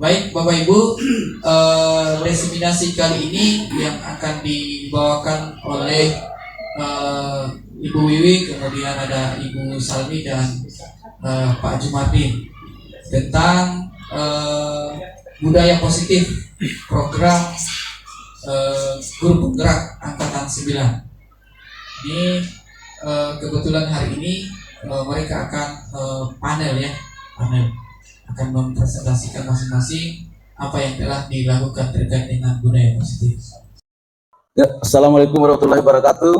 Baik Bapak Ibu, reseminasi kali ini yang akan dibawakan oleh Ibu Wiwi, kemudian ada Ibu Salmi dan Pak Jumardi tentang budaya positif program guru penggerak angkatan 9. Ini kebetulan hari ini mereka akan panel akan mempresentasikan masing-masing apa yang telah dilakukan terkait dengan budaya positif. Ya, Assalamualaikum warahmatullahi wabarakatuh.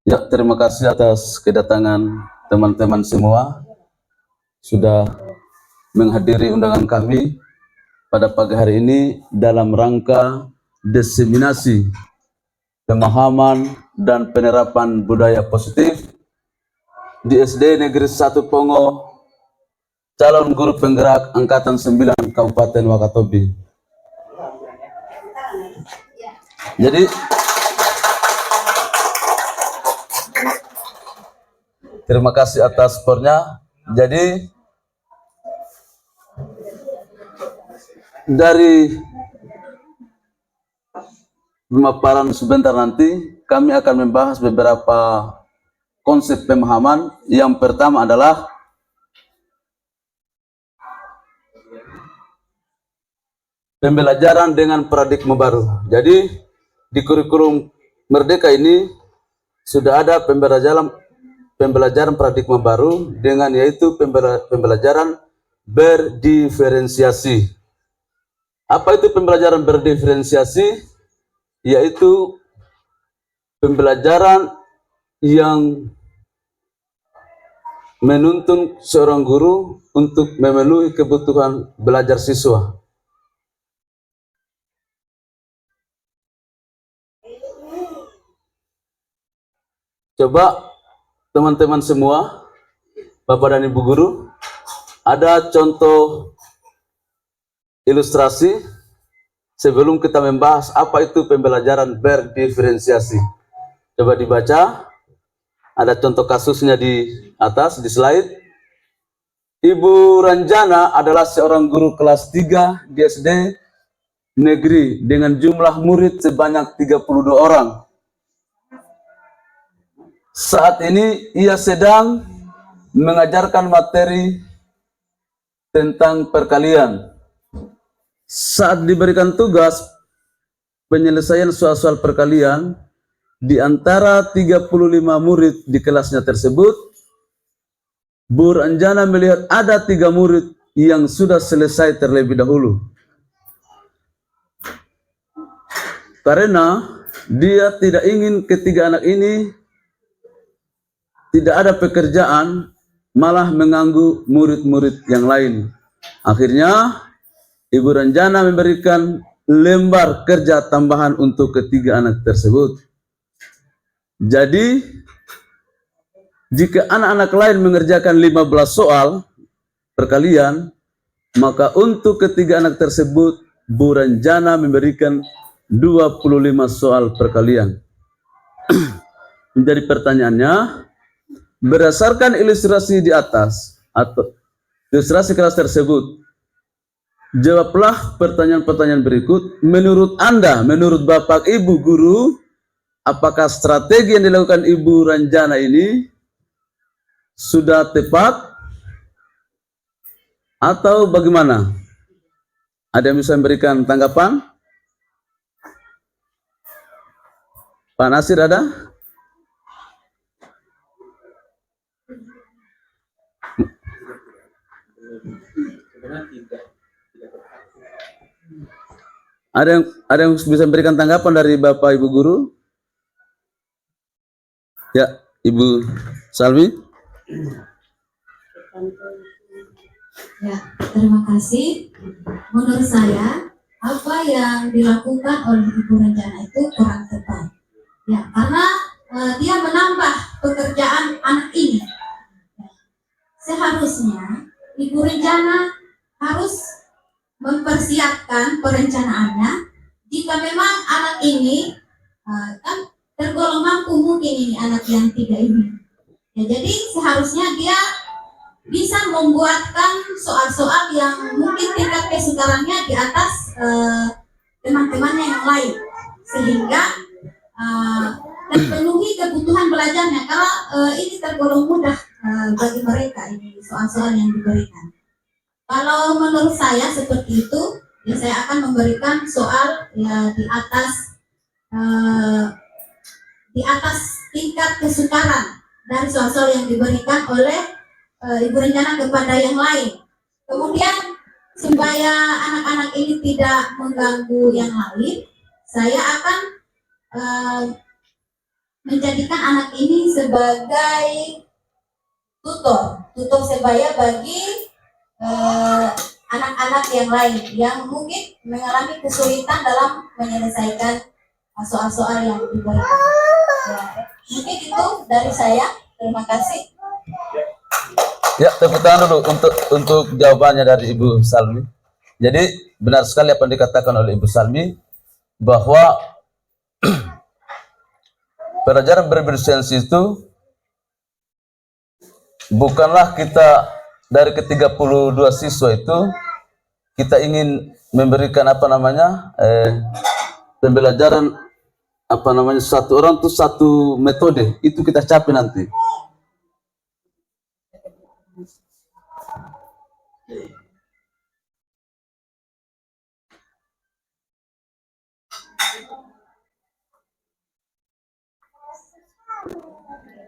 Ya, terima kasih atas kedatangan teman-teman semua sudah menghadiri undangan kami pada pagi hari ini dalam rangka diseminasi pemahaman dan penerapan budaya positif di SD Negeri 1 Pongo, calon guru penggerak angkatan 9 Kabupaten Wakatobi. Jadi terima kasih atas spornya. Jadi dari pemaparan sebentar nanti kami akan membahas beberapa konsep pemahaman. Yang pertama adalah pembelajaran dengan paradigma baru. Jadi di kurikulum Merdeka ini sudah ada pembelajaran paradigma baru dengan yaitu pembelajaran berdiferensiasi. Apa itu pembelajaran berdiferensiasi? Yaitu pembelajaran yang menuntun seorang guru untuk memenuhi kebutuhan belajar siswa. Coba teman-teman semua, Bapak dan Ibu guru, ada contoh ilustrasi sebelum kita membahas apa itu pembelajaran berdiferensiasi. Coba dibaca, ada contoh kasusnya di atas, di slide. Ibu Ranjana adalah seorang guru kelas 3 di SD negeri dengan jumlah murid sebanyak 32 orang. Saat ini ia sedang mengajarkan materi tentang perkalian. Saat diberikan tugas penyelesaian soal-soal perkalian, di antara 35 murid di kelasnya tersebut, Bu Ranjana melihat ada 3 murid yang sudah selesai terlebih dahulu. Karena dia tidak ingin ketiga anak ini tidak ada pekerjaan, malah mengganggu murid-murid yang lain. Akhirnya Ibu Ranjana memberikan lembar kerja tambahan untuk ketiga anak tersebut. Jadi, jika anak-anak lain mengerjakan 15 soal perkalian, maka untuk ketiga anak tersebut, Bu Ranjana memberikan 25 soal perkalian. Menjadi pertanyaannya, berdasarkan ilustrasi di atas, atau ilustrasi kelas tersebut, jawablah pertanyaan-pertanyaan berikut. Menurut Anda, menurut Bapak Ibu guru, apakah strategi yang dilakukan Ibu Ranjana ini sudah tepat atau bagaimana? Ada yang bisa memberikan tanggapan? Pak Nasir ada? Ada yang bisa memberikan tanggapan dari Bapak Ibu guru? Ya, Ibu Salmi. Ya, terima kasih. Menurut saya, apa yang dilakukan oleh Ibu Ranjana itu kurang tepat. Ya, karena dia menambah pekerjaan anak ini. Seharusnya Ibu Ranjana harus mempersiapkan perencanaannya jika memang anak ini kan tergolong mampu, mungkin ini anak yang 3 ini. Ya, jadi seharusnya dia bisa membuatkan soal-soal yang mungkin tingkat kesukarannya di atas teman-temannya yang lain, sehingga terpenuhi kebutuhan belajarnya. Kalau ini tergolong mudah bagi mereka, ini soal-soal yang diberikan. Kalau menurut saya seperti itu, ya saya akan memberikan soal ya di atas tingkat kesukaran dari soal-soal yang diberikan oleh ibu rencana kepada yang lain. Kemudian supaya anak-anak ini tidak mengganggu yang lain, saya akan menjadikan anak ini sebagai tutor sebaya bagi anak-anak yang lain yang mungkin mengalami kesulitan dalam menyelesaikan soal-soal yang diberikan. Ya, mungkin itu dari saya. Terima kasih. Ya, tepuk tangan dulu untuk jawabannya dari Ibu Salmi. Jadi benar sekali apa yang dikatakan oleh Ibu Salmi, bahwa pelajaran berefisiensi itu bukanlah kita dari ke-32 siswa itu kita ingin memberikan pembelajaran satu orang tuh satu metode, itu kita capai nanti.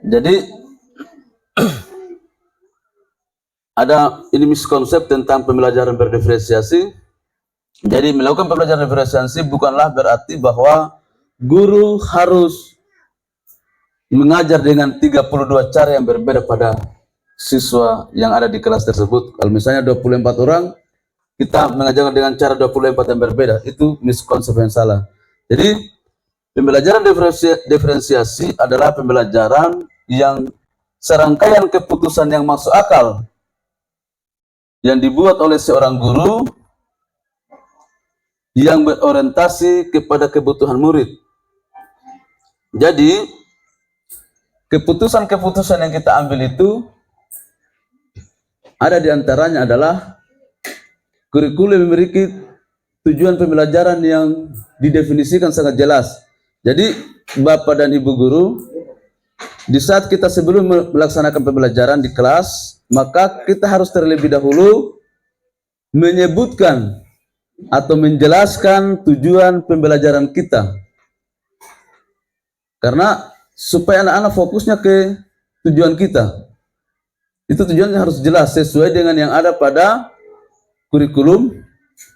Jadi ada ini miskonsep tentang pembelajaran berdiferensiasi. Jadi melakukan pembelajaran diferensiasi bukanlah berarti bahwa guru harus mengajar dengan 32 cara yang berbeda pada siswa yang ada di kelas tersebut. Kalau misalnya 24 orang, kita mengajarkan dengan cara 24 yang berbeda, itu miskonsep yang salah. Jadi pembelajaran diferensiasi adalah pembelajaran yang serangkaian keputusan yang masuk akal yang dibuat oleh seorang guru yang berorientasi kepada kebutuhan murid. Jadi keputusan-keputusan yang kita ambil itu ada di antaranya adalah kurikulum yang memiliki tujuan pembelajaran yang didefinisikan sangat jelas. Jadi Bapak dan Ibu guru, di saat kita sebelum melaksanakan pembelajaran di kelas, maka kita harus terlebih dahulu menyebutkan atau menjelaskan tujuan pembelajaran kita. Karena supaya anak-anak fokusnya ke tujuan kita. Itu tujuannya harus jelas sesuai dengan yang ada pada kurikulum,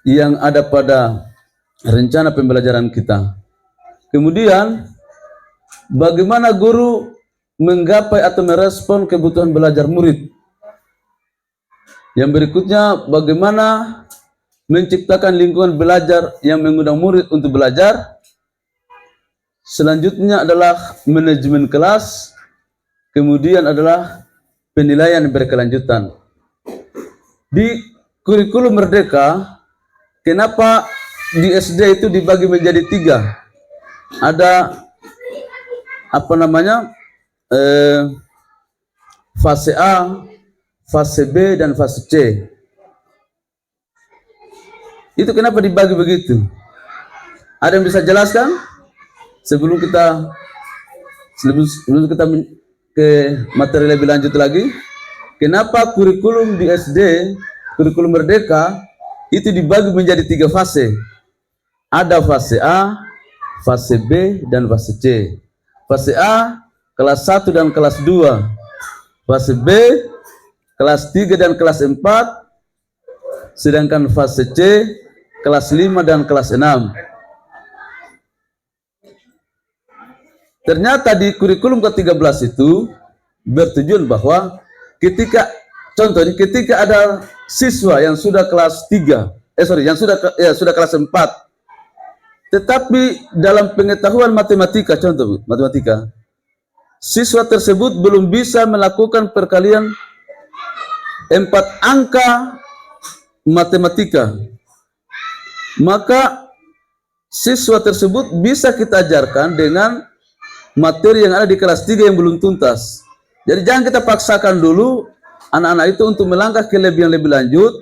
yang ada pada rencana pembelajaran kita. Kemudian bagaimana guru menggapai atau merespon kebutuhan belajar murid. Yang berikutnya, bagaimana menciptakan lingkungan belajar yang mengundang murid untuk belajar. Selanjutnya adalah manajemen kelas. Kemudian adalah penilaian berkelanjutan. Di kurikulum Merdeka, kenapa di SD itu dibagi menjadi 3? Ada fase A, fase B, dan fase C. Itu kenapa dibagi begitu? Ada yang bisa jelaskan? Sebelum kita ke materi lebih lanjut lagi, kenapa kurikulum di SD, kurikulum Merdeka itu dibagi menjadi 3 fase? Ada fase A, fase B, dan fase C. Fase A kelas 1 dan kelas 2. Fase B kelas 3 dan kelas 4. Sedangkan fase C kelas 5 dan kelas 6. Ternyata di kurikulum ke-13 itu bertujuan bahwa ketika ada siswa yang sudah kelas 3, yang sudah kelas 4, tetapi dalam pengetahuan matematika, siswa tersebut belum bisa melakukan perkalian 4 angka matematika, maka siswa tersebut bisa kita ajarkan dengan materi yang ada di kelas 3 yang belum tuntas. Jadi jangan kita paksakan dulu anak-anak itu untuk melangkah ke lebih lanjut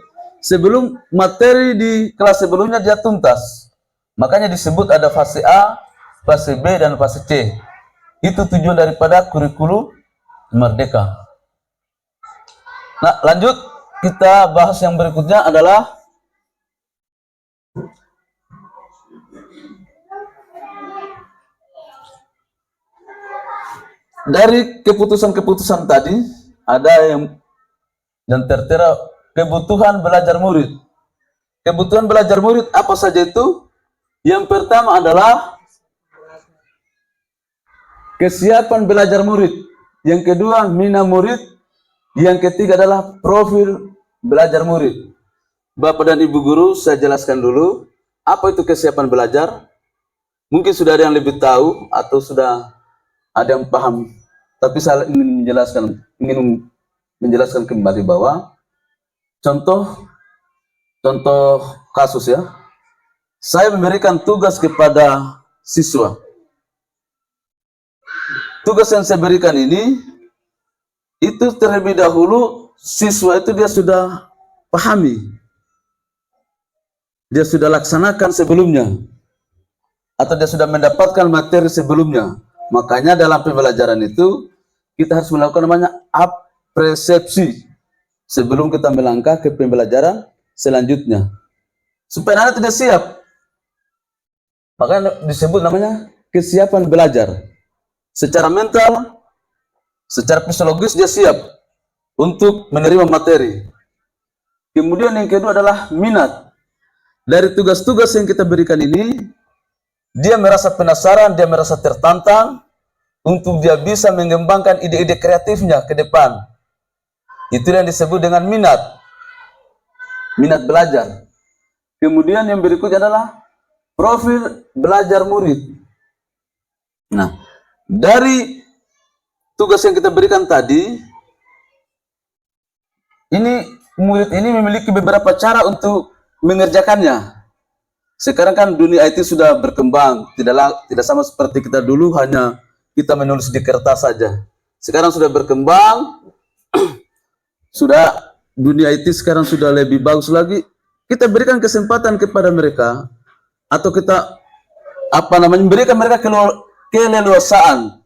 sebelum materi di kelas sebelumnya dia tuntas. Makanya disebut ada fase A, fase B, dan fase C. Itu tujuan daripada kurikulum Merdeka. Nah, lanjut kita bahas yang berikutnya adalah dari keputusan-keputusan tadi ada yang tertera kebutuhan belajar murid. Kebutuhan belajar murid apa saja itu? Yang pertama adalah kesiapan belajar murid. Yang kedua, minat murid. Yang ketiga adalah profil belajar murid. Bapak dan Ibu guru, saya jelaskan dulu apa itu kesiapan belajar. Mungkin sudah ada yang lebih tahu atau sudah ada yang paham. Tapi saya ingin menjelaskan kembali bahwa contoh kasus ya. Saya memberikan tugas kepada siswa. Tugas yang saya berikan ini, itu terlebih dahulu siswa itu dia sudah pahami. Dia sudah laksanakan sebelumnya. Atau dia sudah mendapatkan materi sebelumnya. Makanya dalam pembelajaran itu, kita harus melakukan namanya apresiasi sebelum kita melangkah ke pembelajaran selanjutnya. Supaya anak tidak siap. Makanya disebut namanya kesiapan belajar. Secara mental, secara psikologis dia siap untuk menerima materi. Kemudian yang kedua adalah minat. Dari tugas-tugas yang kita berikan ini, dia merasa penasaran, dia merasa tertantang untuk dia bisa mengembangkan ide-ide kreatifnya ke depan. Itu yang disebut dengan minat. Minat belajar. Kemudian yang berikutnya adalah profil belajar murid. Nah, dari tugas yang kita berikan tadi, ini murid ini memiliki beberapa cara untuk mengerjakannya. Sekarang kan dunia IT sudah berkembang, tidak sama seperti kita dulu hanya kita menulis di kertas saja. Sekarang sudah berkembang, sudah dunia IT sekarang sudah lebih bagus lagi. Kita berikan kesempatan kepada mereka atau kita berikan mereka keleluasaan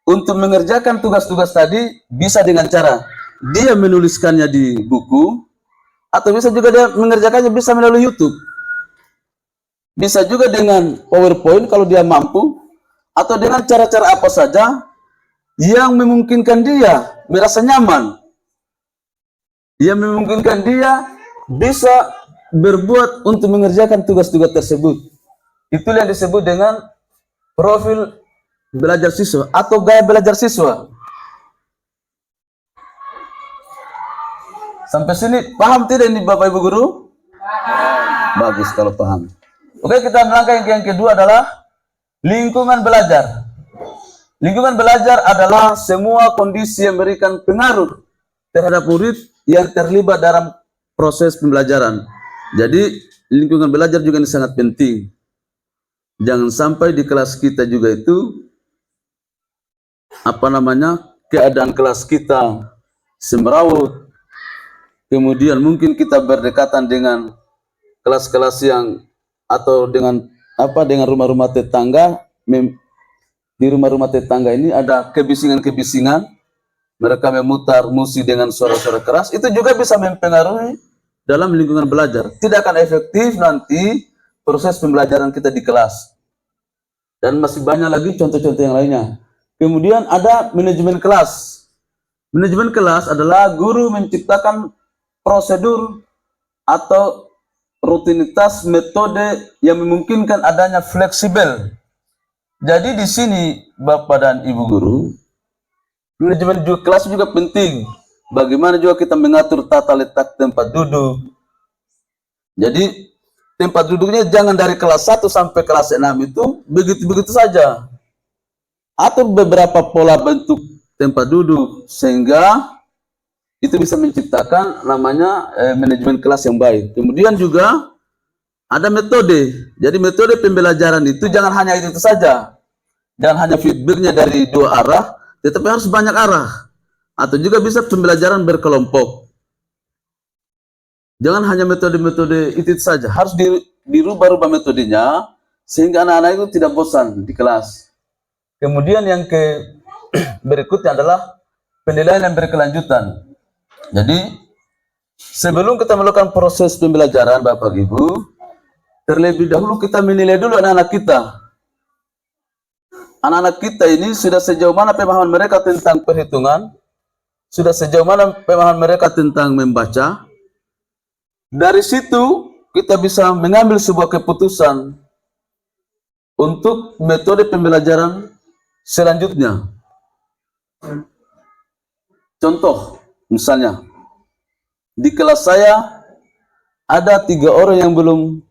untuk mengerjakan tugas-tugas tadi bisa dengan cara dia menuliskannya di buku atau bisa juga dia mengerjakannya bisa melalui YouTube. Bisa juga dengan PowerPoint kalau dia mampu atau dengan cara-cara apa saja yang memungkinkan dia merasa nyaman. Yang memungkinkan dia bisa berbuat untuk mengerjakan tugas-tugas tersebut. Itulah yang disebut dengan profil belajar siswa atau gaya belajar siswa. Sampai sini paham tidak ini Bapak Ibu guru? Bagus kalau paham. Oke, kita melangkah yang kedua adalah lingkungan belajar. Lingkungan belajar adalah semua kondisi yang memberikan pengaruh terhadap murid yang terlibat dalam proses pembelajaran. Jadi lingkungan belajar juga ini sangat penting. Jangan sampai di kelas kita juga itu keadaan kelas kita semrawut. Kemudian mungkin kita berdekatan dengan kelas-kelas yang atau dengan rumah-rumah tetangga. Di rumah-rumah tetangga ini ada kebisingan-kebisingan, mereka memutar musik dengan suara-suara keras, itu juga bisa mempengaruhi dalam lingkungan belajar. Tidak akan efektif nanti proses pembelajaran kita di kelas. Dan masih banyak lagi contoh-contoh yang lainnya. Kemudian ada manajemen kelas. Manajemen kelas adalah guru menciptakan prosedur atau rutinitas metode yang memungkinkan adanya fleksibel. Jadi di sini Bapak dan Ibu guru, manajemen juga kelas juga penting. Bagaimana juga kita mengatur tata letak tempat duduk. Jadi tempat duduknya jangan dari kelas 1 sampai kelas 6 itu begitu-begitu saja. Atur beberapa pola bentuk tempat duduk sehingga itu bisa menciptakan namanya manajemen kelas yang baik. Kemudian juga ada metode. Jadi metode pembelajaran itu jangan hanya itu saja. Jangan hanya feedbacknya dari dua arah, tetapi harus banyak arah. atau juga bisa pembelajaran berkelompok. Jangan hanya metode-metode itu saja, harus dirubah-rubah metodenya sehingga anak-anak itu tidak bosan di kelas. Kemudian yang berikutnya adalah penilaian yang berkelanjutan. Jadi sebelum kita melakukan proses pembelajaran Bapak Ibu, terlebih dahulu kita menilai dulu anak-anak kita. Anak-anak kita ini sudah sejauh mana pemahaman mereka tentang perhitungan, sudah sejauh mana pemahaman mereka tentang membaca. Dari situ kita bisa mengambil sebuah keputusan untuk metode pembelajaran selanjutnya. Contoh, misalnya di kelas saya ada 3 orang yang belum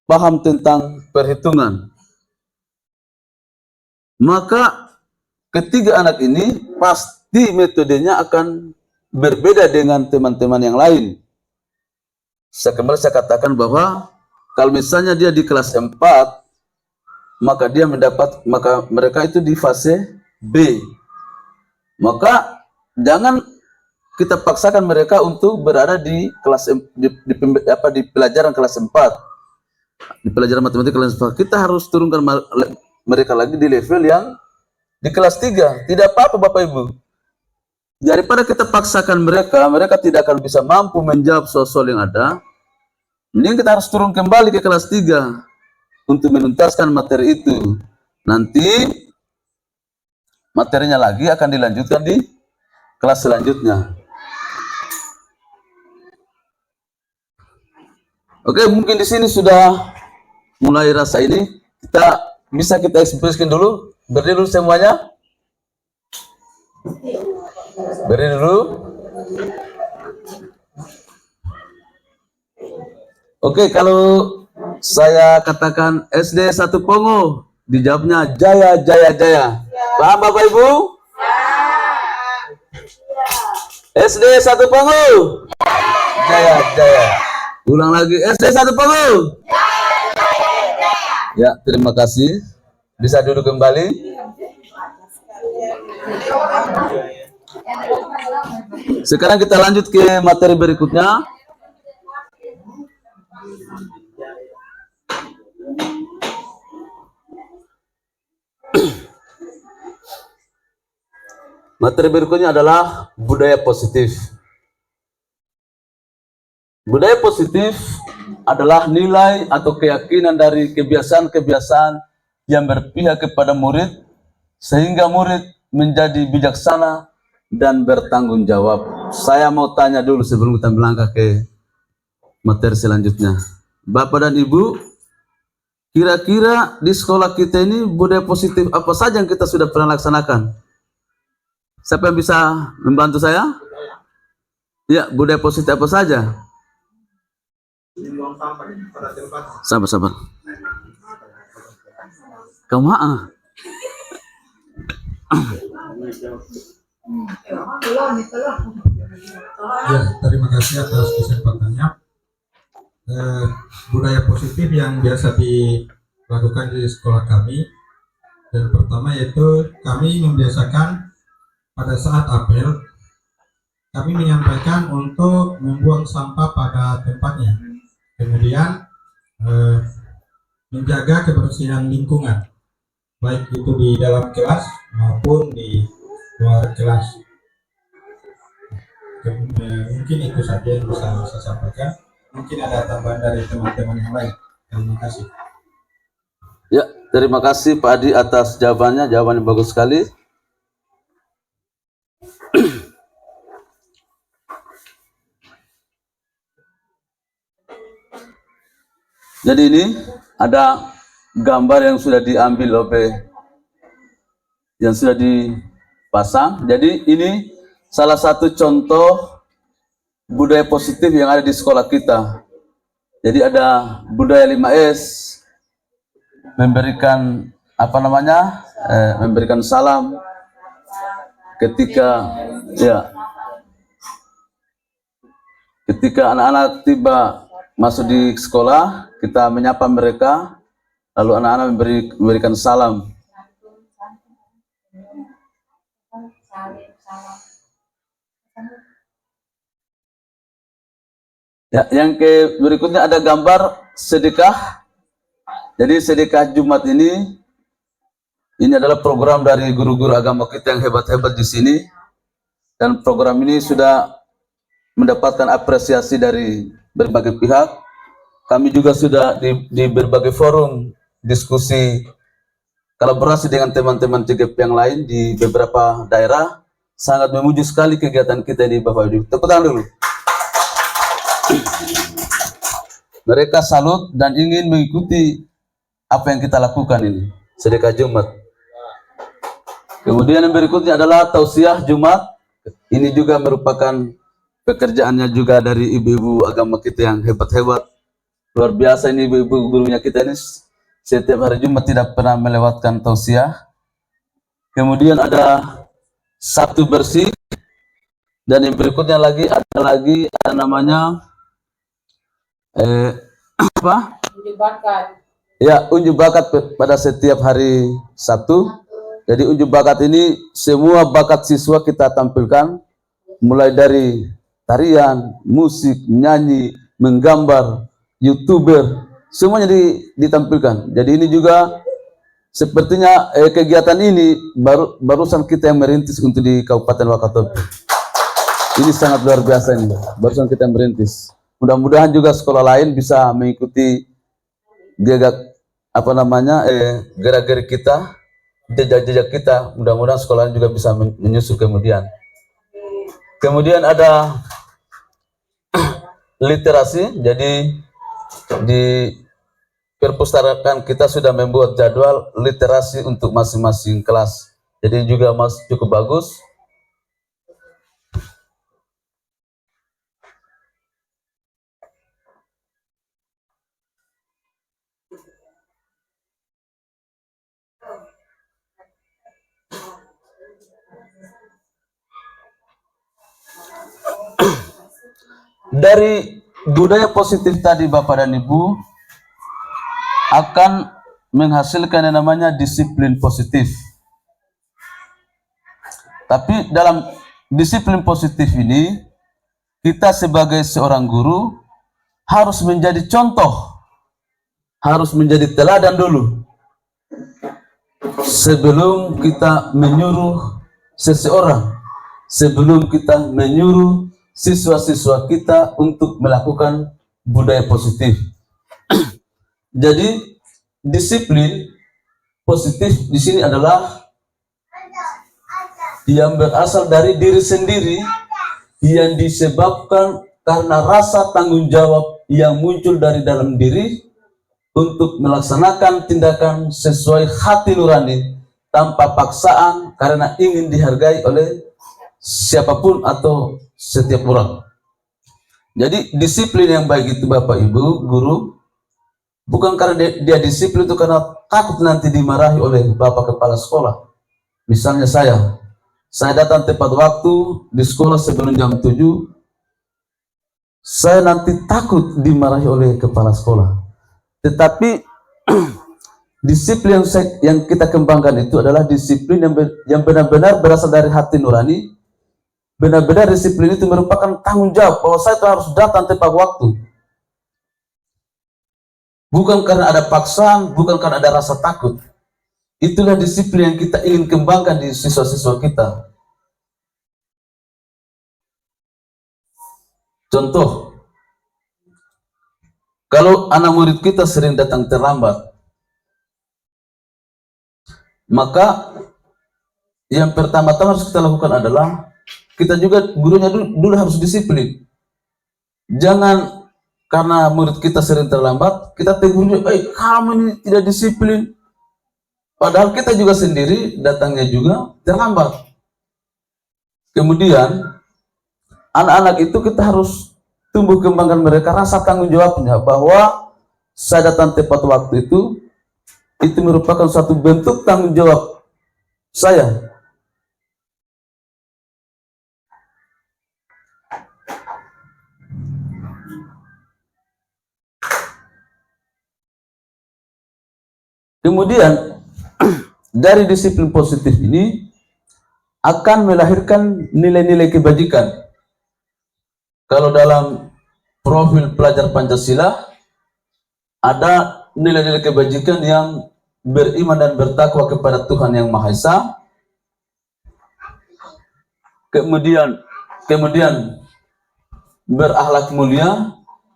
paham tentang perhitungan. Maka ketiga anak ini pasti metodenya akan berbeda dengan teman-teman yang lain. Kembali saya katakan bahwa kalau misalnya dia di kelas 4, maka mereka itu di fase B. Maka jangan kita paksakan mereka untuk berada di kelas di pelajaran kelas 4. Di pelajaran matematika kelas 4, kita harus turunkan mereka lagi di level yang di kelas 3. Tidak apa-apa Bapak Ibu. Daripada kita paksakan mereka tidak akan bisa mampu menjawab soal-soal yang ada. Mending kita harus turun kembali ke kelas 3 untuk menuntaskan materi itu. Nanti materinya lagi akan dilanjutkan di kelas selanjutnya. Oke, mungkin di sini sudah mulai rasa ini. Kita ekspresikan dulu. Berdiri dulu semuanya. Berdiri dulu. Oke, kalau saya katakan SD 1 Pongo, dijawabnya Jaya, Jaya, Jaya. Paham Bapak Ibu? SD 1 Pongo. Jaya, Jaya. Ulang lagi, SD 1 Pongo. Ya, terima kasih. Bisa duduk kembali. Sekarang kita lanjut ke materi berikutnya. Materi berikutnya adalah budaya positif. Budaya positif adalah nilai atau keyakinan dari kebiasaan-kebiasaan yang berpihak kepada murid, sehingga murid menjadi bijaksana dan bertanggung jawab. Saya mau tanya dulu sebelum kita melangkah ke materi selanjutnya. Bapak dan Ibu, kira-kira di sekolah kita ini budaya positif apa saja yang kita sudah pernah laksanakan? Siapa yang bisa membantu saya? Ya, budaya positif apa saja? Sabar. Kemana? Ya, terima kasih atas kesempatannya. Budaya positif yang biasa dilakukan di sekolah kami, yang pertama yaitu kami membiasakan pada saat apel, kami menyampaikan untuk membuang sampah pada tempatnya. Kemudian menjaga kebersihan lingkungan, baik itu di dalam kelas maupun di luar kelas. Mungkin itu saja yang bisa saya sampaikan. Mungkin ada tambahan dari teman-teman yang lain. Terima kasih. Ya, terima kasih Pak Adi atas jawabannya. Jawabannya bagus sekali. Jadi ini ada gambar yang sudah diambil yang sudah dipasang. Jadi ini salah satu contoh budaya positif yang ada di sekolah kita. Jadi ada budaya 5S, memberikan memberikan salam ketika anak-anak tiba masuk di sekolah, kita menyapa mereka, lalu anak-anak memberikan salam. Ya, yang ke berikutnya ada gambar sedekah. Jadi sedekah Jumat ini adalah program dari guru-guru agama kita yang hebat-hebat di sini, dan program ini sudah mendapatkan apresiasi dari berbagai pihak. Kami juga sudah di berbagai forum diskusi kolaborasi dengan teman-teman CGP yang lain di beberapa daerah. Sangat memuji sekali kegiatan kita ini, Bapak Ibu. Tepuk tangan dulu. Mereka salut dan ingin mengikuti apa yang kita lakukan ini, sedekah Jumat. Kemudian yang berikutnya adalah tausiah Jumat. Ini juga merupakan pekerjaannya juga dari ibu-ibu agama kita yang hebat-hebat. Luar biasa ini ibu-ibu gurunya kita ini, setiap hari Jumat tidak pernah melewatkan tausiah. Kemudian ada Sabtu bersih, dan yang berikutnya lagi ada namanya apa? Unjuk bakat. Ya, unjuk bakat pada setiap hari Sabtu. Jadi unjuk bakat ini semua bakat siswa kita tampilkan, mulai dari tarian, musik, nyanyi, menggambar, YouTuber, semuanya ditampilkan. Jadi ini juga sepertinya kegiatan ini barusan kita yang merintis untuk di Kabupaten Wakatobi. Ini sangat luar biasa ini, barusan kita merintis. Mudah-mudahan juga sekolah lain bisa mengikuti gerak-gerik kita, jejak-jejak kita. Mudah-mudahan sekolah lain juga bisa menyusul kemudian. Kemudian ada literasi. Jadi di perpustakaan kita sudah membuat jadwal literasi untuk masing-masing kelas. Jadi juga cukup bagus. Dari budaya positif tadi Bapak dan Ibu akan menghasilkan yang namanya disiplin positif. Tapi dalam disiplin positif ini, kita sebagai seorang guru harus menjadi contoh, harus menjadi teladan dulu sebelum kita menyuruh seseorang, sebelum kita menyuruh siswa-siswa kita untuk melakukan budaya positif. Jadi disiplin positif di sini adalah yang berasal dari diri sendiri, yang disebabkan karena rasa tanggung jawab yang muncul dari dalam diri untuk melaksanakan tindakan sesuai hati nurani tanpa paksaan, karena ingin dihargai oleh siapapun atau setiap orang. Jadi disiplin yang baik itu Bapak Ibu guru, bukan karena dia disiplin itu karena takut nanti dimarahi oleh Bapak Kepala Sekolah. Misalnya saya datang tepat waktu di sekolah sebelum jam 7, saya nanti takut dimarahi oleh Kepala Sekolah. Tetapi disiplin yang kita kembangkan itu adalah disiplin yang benar-benar berasal dari hati nurani. Benar-benar disiplin itu merupakan tanggung jawab bahwa saya itu harus datang tepat waktu. Bukan karena ada paksaan, bukan karena ada rasa takut. Itulah disiplin yang kita ingin kembangkan di siswa-siswa kita. Contoh, kalau anak murid kita sering datang terlambat, maka yang pertama-tama harus kita lakukan adalah kita juga gurunya dulu harus disiplin. Jangan karena murid kita sering terlambat, kita tegur dia, kamu ini tidak disiplin. Padahal kita juga sendiri datangnya juga terlambat. Kemudian anak-anak itu kita harus tumbuh kembangkan mereka rasa tanggung jawabnya, bahwa saya datang tepat waktu itu merupakan suatu bentuk tanggung jawab saya. Kemudian dari disiplin positif ini akan melahirkan nilai-nilai kebajikan. kalau dalam profil pelajar Pancasila ada nilai-nilai kebajikan yang beriman dan bertakwa kepada Tuhan Yang Maha Esa, kemudian berakhlak mulia,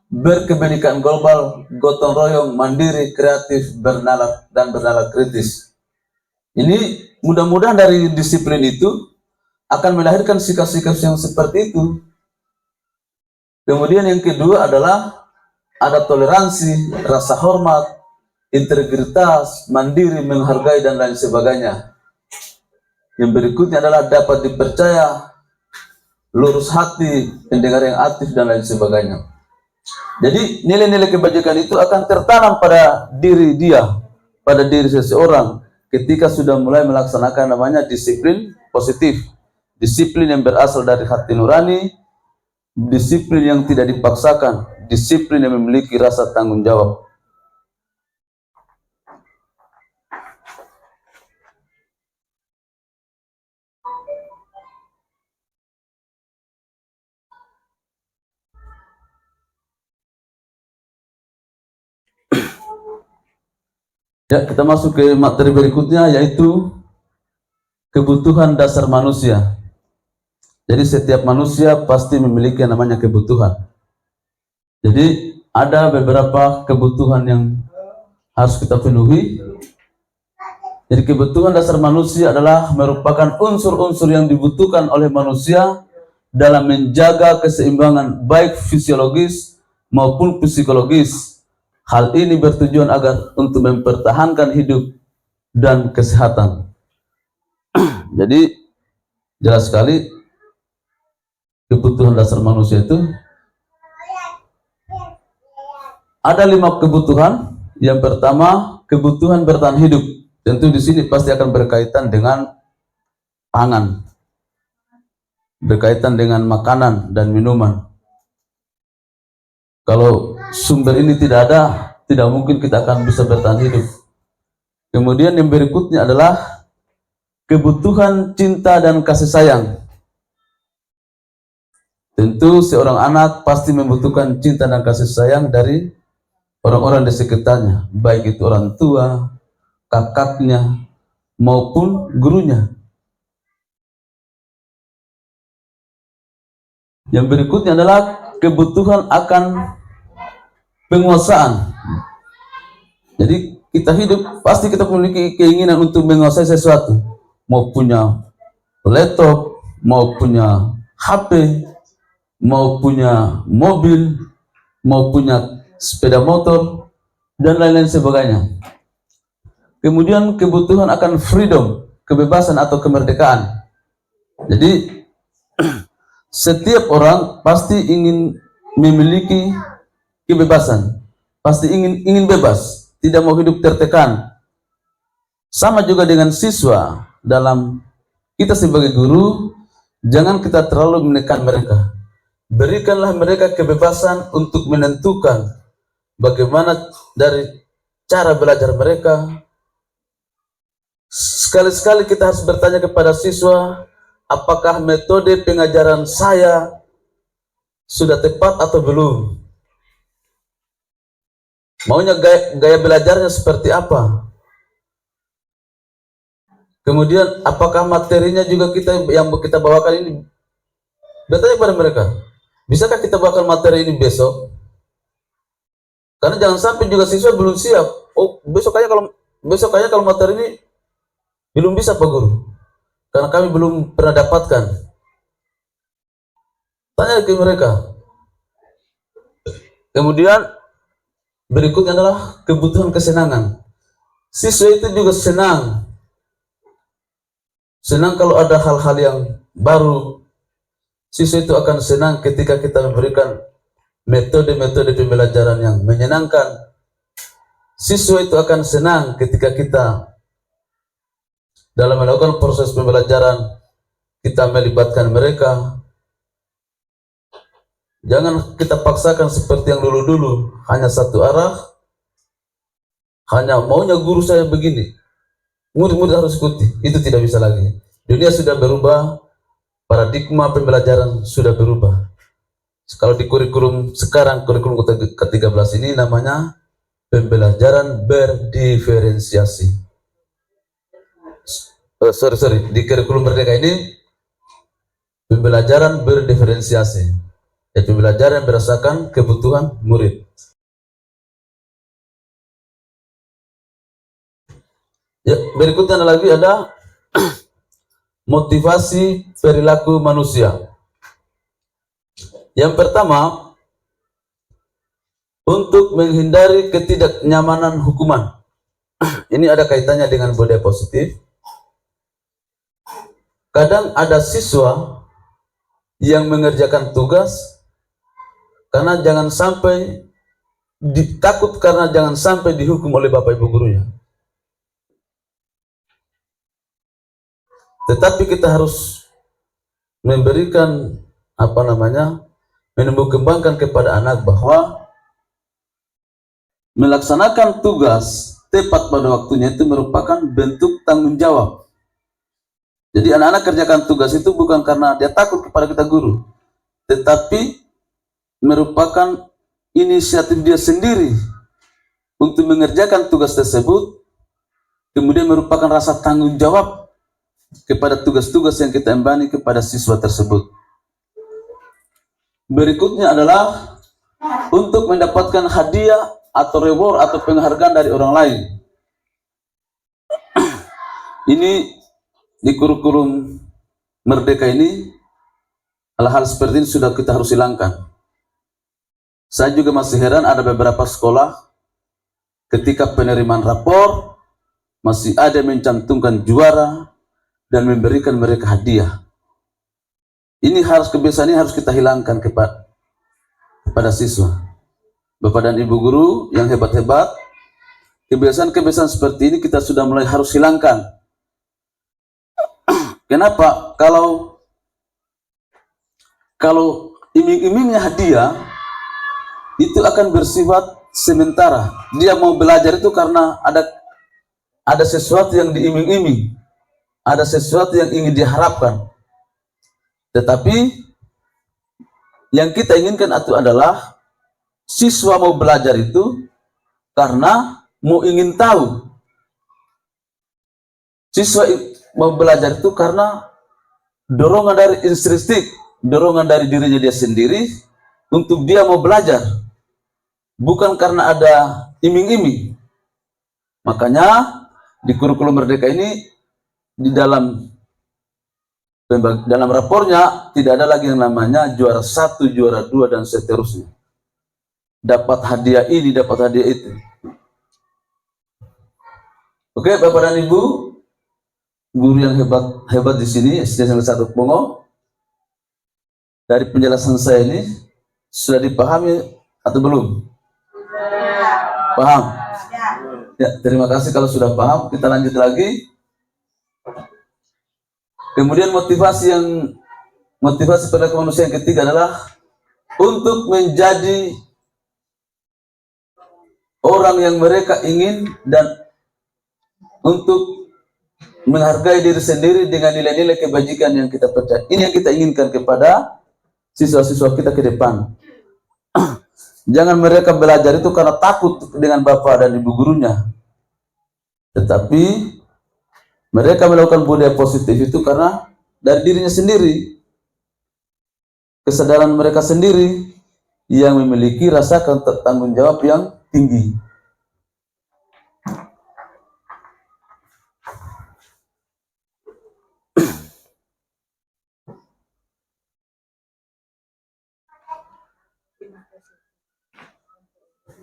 berkebinekaan global, gotong royong, mandiri, kreatif, bernalar kritis. Ini mudah-mudahan dari disiplin itu akan melahirkan sikap-sikap yang seperti itu. Kemudian yang kedua adalah ada toleransi, rasa hormat, integritas, mandiri, menghargai, dan lain sebagainya. Yang berikutnya adalah dapat dipercaya, lurus hati, pendengar yang aktif, dan lain sebagainya. Jadi nilai-nilai kebajikan itu akan tertanam pada diri dia, pada diri seseorang ketika sudah mulai melaksanakan namanya disiplin positif. Disiplin yang berasal dari hati nurani, disiplin yang tidak dipaksakan, disiplin yang memiliki rasa tanggung jawab. Ya, kita masuk ke materi berikutnya, yaitu kebutuhan dasar manusia. Jadi setiap manusia pasti memiliki yang namanya kebutuhan. Jadi ada beberapa kebutuhan yang harus kita penuhi. Jadi kebutuhan dasar manusia adalah merupakan unsur-unsur yang dibutuhkan oleh manusia dalam menjaga keseimbangan baik fisiologis maupun psikologis. Hal ini bertujuan agar untuk mempertahankan hidup dan kesehatan. Jadi jelas sekali kebutuhan dasar manusia itu ada 5 kebutuhan. Yang pertama, kebutuhan bertahan hidup. Tentu di sini pasti akan berkaitan dengan pangan, berkaitan dengan makanan dan minuman. Kalau sumber ini tidak ada, tidak mungkin kita akan bisa bertahan hidup. Kemudian yang berikutnya adalah kebutuhan cinta dan kasih sayang. Tentu seorang anak pasti membutuhkan cinta dan kasih sayang dari orang-orang di sekitarnya, baik itu orang tua, kakaknya, maupun gurunya. Yang berikutnya adalah kebutuhan akan penguasaan. Jadi kita hidup pasti kita memiliki keinginan untuk menguasai sesuatu, mau punya laptop, mau punya HP, mau punya mobil, mau punya sepeda motor, dan lain-lain sebagainya. Kemudian kebutuhan akan freedom, kebebasan atau kemerdekaan. Jadi setiap orang pasti ingin memiliki kebebasan, pasti ingin bebas, tidak mau hidup tertekan. Sama juga dengan siswa, dalam kita sebagai guru, jangan kita terlalu menekan mereka. Berikanlah mereka kebebasan untuk menentukan bagaimana dari cara belajar mereka. Sekali-sekali kita harus bertanya kepada siswa, apakah metode pengajaran saya sudah tepat atau belum? Maunya gaya belajarnya seperti apa? Kemudian apakah materinya juga yang kita bawakan ini? Bertanya kepada mereka, bisakah kita bawakan materi ini besok? Karena jangan sampai juga siswa belum siap. Oh, besok aja kalau materi ini belum bisa Pak Guru, karena kami belum pernah dapatkan. Tanya ke mereka. Kemudian berikutnya adalah kebutuhan kesenangan. Siswa itu juga senang kalau ada hal-hal yang baru. Siswa itu akan senang ketika kita memberikan metode-metode pembelajaran yang menyenangkan. Siswa itu akan senang ketika kita dalam melakukan proses pembelajaran kita melibatkan mereka. Jangan kita paksakan seperti yang dulu-dulu, hanya satu arah, hanya maunya guru saya begini, murid-murid harus ikuti. Itu tidak bisa lagi. Dunia sudah berubah, paradigma pembelajaran sudah berubah. Kalau di kurikulum sekarang, kurikulum ke-13 ini namanya pembelajaran berdiferensiasi. Di kurikulum Merdeka ini pembelajaran berdiferensiasi, yaitu pembelajaran berdasarkan kebutuhan murid. Ya, berikutnya lagi ada motivasi perilaku manusia. Yang pertama, untuk menghindari ketidaknyamanan hukuman. Ini ada kaitannya dengan budaya positif. Kadang ada siswa yang mengerjakan tugas karena jangan sampai takut karena jangan sampai dihukum oleh bapak ibu gurunya. Tetapi kita harus memberikan menumbuh kembangkan kepada anak bahwa melaksanakan tugas tepat pada waktunya itu merupakan bentuk tanggung jawab. Jadi anak-anak kerjakan tugas itu bukan karena dia takut kepada kita guru, tetapi merupakan inisiatif dia sendiri untuk mengerjakan tugas tersebut, kemudian merupakan rasa tanggung jawab kepada tugas-tugas yang kita embani kepada siswa tersebut. Berikutnya adalah untuk mendapatkan hadiah atau reward atau penghargaan dari orang lain. Ini di kurikulum Merdeka ini hal-hal seperti ini sudah kita harus hilangkan. Saya juga masih heran ada beberapa sekolah ketika penerimaan rapor masih ada mencantumkan juara dan memberikan mereka hadiah. Ini kebiasaan ini harus kita hilangkan kepada siswa. Bapak dan Ibu guru yang hebat-hebat, kebiasaan-kebiasaan seperti ini kita sudah mulai harus hilangkan. Kenapa? Kalau iming-imingnya hadiah, itu akan bersifat sementara. Dia mau belajar itu karena ada sesuatu yang diiming-iming, ada sesuatu yang ingin diharapkan. Tetapi yang kita inginkan itu adalah siswa mau belajar itu karena mau ingin tahu. Siswa mau belajar itu karena dorongan dari intrinsik, dorongan dari dirinya dia sendiri untuk dia mau belajar, bukan karena ada iming-iming. Makanya di kurikulum Merdeka ini di dalam rapornya tidak ada lagi yang namanya juara 1, juara 2 dan seterusnya. Dapat hadiah ini, dapat hadiah itu. Oke, Bapak dan Ibu, guru yang hebat di sini, SD Negeri 1 Pongo. Dari penjelasan saya ini sudah dipahami atau belum? Paham? Ya, terima kasih kalau sudah paham. Kita lanjut lagi. Kemudian motivasi perilaku manusia yang ketiga adalah untuk menjadi orang yang mereka ingin dan untuk menghargai diri sendiri dengan nilai-nilai kebajikan yang kita percaya. Ini yang kita inginkan kepada siswa-siswa kita ke depan. Jangan mereka belajar itu karena takut dengan bapak dan ibu gurunya, tetapi mereka melakukan budaya positif itu karena dari dirinya sendiri, kesadaran mereka sendiri yang memiliki rasa tanggung jawab yang tinggi.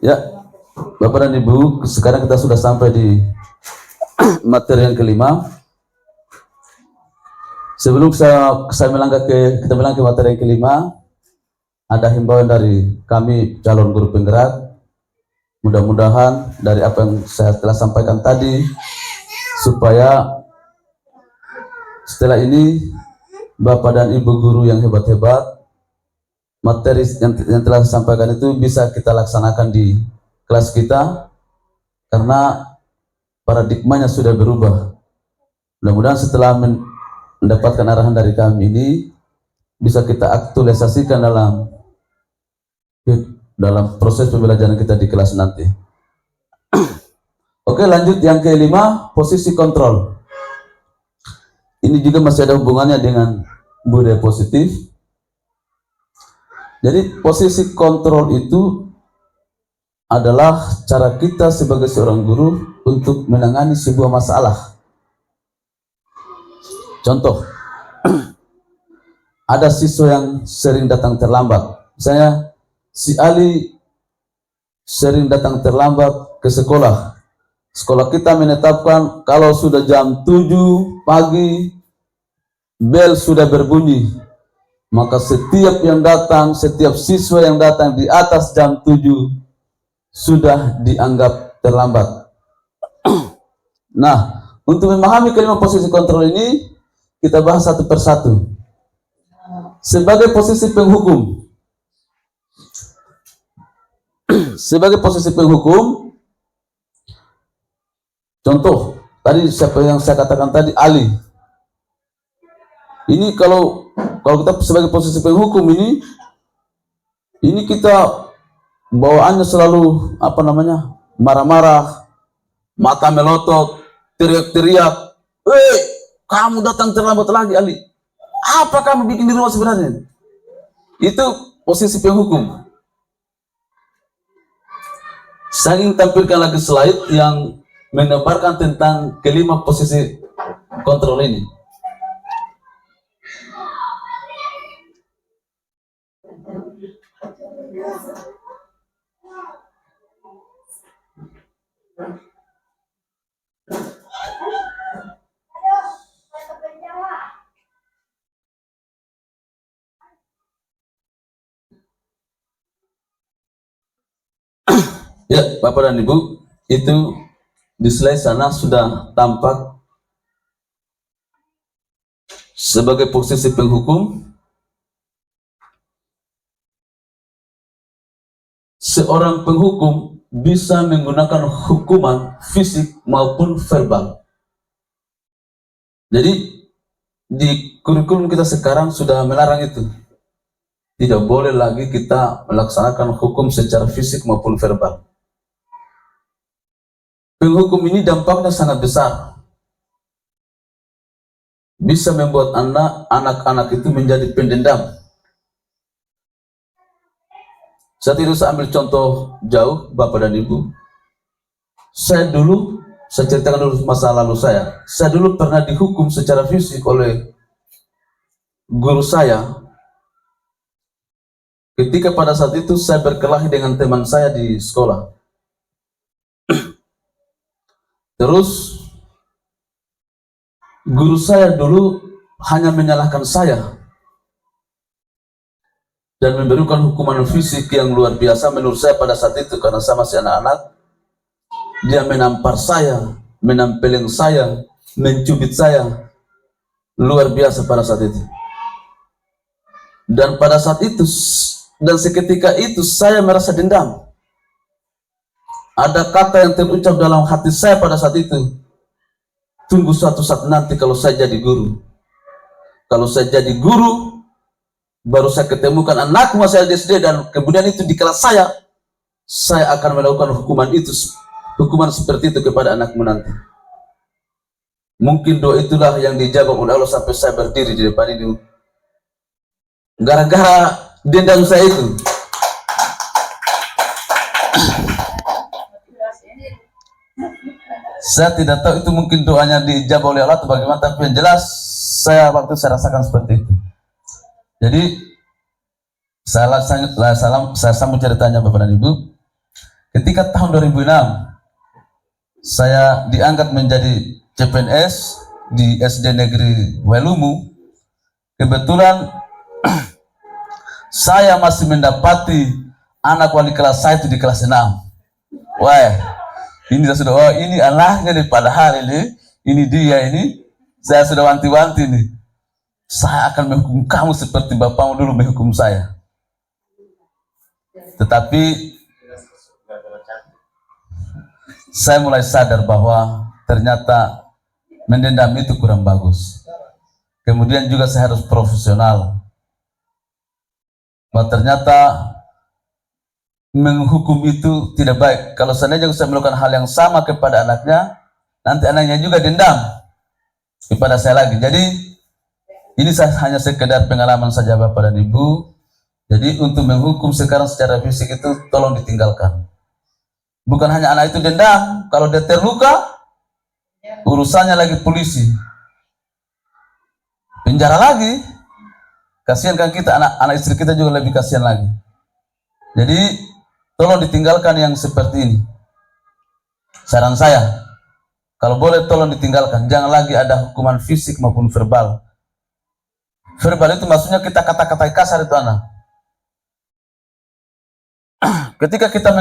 Ya, Bapak dan Ibu, sekarang kita sudah sampai di materi yang kelima. Sebelum kita melangkah ke materi yang kelima, ada himbauan dari kami calon guru penggerak. Mudah-mudahan dari apa yang saya telah sampaikan tadi, supaya setelah ini Bapak dan Ibu guru yang hebat-hebat, materi yang telah disampaikan itu bisa kita laksanakan di kelas kita, karena paradigmanya sudah berubah. Mudah-mudahan setelah mendapatkan arahan dari kami ini bisa kita aktualisasikan dalam dalam proses pembelajaran kita di kelas nanti. Oke, lanjut yang kelima, posisi kontrol. Ini juga masih ada hubungannya dengan budaya positif. Jadi posisi kontrol itu adalah cara kita sebagai seorang guru untuk menangani sebuah masalah. Contoh, ada siswa yang sering datang terlambat. Misalnya, si Ali sering datang terlambat ke sekolah. Sekolah kita menetapkan kalau sudah jam 7 pagi, bel sudah berbunyi. Maka setiap yang datang, setiap siswa yang datang di atas jam 7 sudah dianggap terlambat. Nah, untuk memahami kelima posisi kontrol ini, kita bahas satu persatu. Sebagai posisi penghukum, sebagai posisi penghukum, contoh tadi siapa yang saya katakan tadi, Ali. Ini kalau kita sebagai posisi penghukum ini kita bawaannya selalu marah-marah, mata melotot, teriak-teriak, kamu datang terlambat lagi, Ali. Apa kamu bikin di rumah sebenarnya? Itu posisi penghukum. Saya ingin tampilkan lagi slide yang menggambarkan tentang kelima posisi kontrol ini. Ya, Bapak dan Ibu, itu di slide sana sudah tampak sebagai posisi penghukum. Seorang penghukum bisa menggunakan hukuman fisik maupun verbal. Jadi di kurikulum kita sekarang sudah melarang itu. Tidak boleh lagi kita melaksanakan hukum secara fisik maupun verbal. Penghukum ini dampaknya sangat besar. Bisa membuat anak-anak itu menjadi pendendam. Saya tidak usah ambil contoh jauh, Bapak dan Ibu. Saya ceritakan dulu masa lalu saya. Saya dulu pernah dihukum secara fisik oleh guru saya. Ketika pada saat itu saya berkelahi dengan teman saya di sekolah. Terus guru saya dulu hanya menyalahkan saya dan memberikan hukuman fisik yang luar biasa menurut saya pada saat itu, karena saya masih anak-anak. Dia menampar saya, menempeleng saya, mencubit saya, luar biasa pada saat itu. Dan pada saat itu dan seketika itu saya merasa dendam. Ada kata yang terucap dalam hati saya pada saat itu, tunggu suatu saat nanti kalau saya jadi guru. Kalau saya jadi guru, baru saya ketemukan anakku masih SD dan kemudian itu di kelas saya akan melakukan hukuman seperti itu kepada anakmu nanti. Mungkin doa itulah yang dijawab oleh Allah sampai saya berdiri di depan ini. Gara-gara dendam saya itu. Saya tidak tahu itu mungkin doanya dijawab oleh Allah atau bagaimana, tapi yang jelas saya rasakan seperti itu. Jadi saya sambung ceritanya Bapak dan Ibu. Ketika tahun 2006 saya diangkat menjadi CPNS di SD Negeri Welumu. Kebetulan saya masih mendapati anak wali kelas saya itu di kelas 6. Wah, ini sudah, ini anaknya nih, padahal ini dia ini. Saya sudah wanti-wanti nih. Saya akan menghukum kamu seperti bapakmu dulu menghukum saya. Tetapi saya mulai sadar bahwa ternyata mendendam itu kurang bagus. Kemudian juga saya harus profesional. Bahwa ternyata menghukum itu tidak baik. Kalau seandainya saya melakukan hal yang sama kepada anaknya, nanti anaknya juga dendam kepada saya lagi. Jadi ini hanya sekedar pengalaman saja Bapak dan Ibu. Jadi untuk menghukum sekarang secara fisik itu tolong ditinggalkan. Bukan hanya anak itu dendam, kalau dia terluka, urusannya lagi polisi, penjara lagi. Kasihan kan kita, anak istri kita juga lebih kasihan lagi. Jadi tolong ditinggalkan yang seperti ini. Saran saya, kalau boleh tolong ditinggalkan. Jangan lagi ada hukuman fisik maupun verbal. Verbal itu maksudnya kita kata-kata kasar itu anak. Ketika kita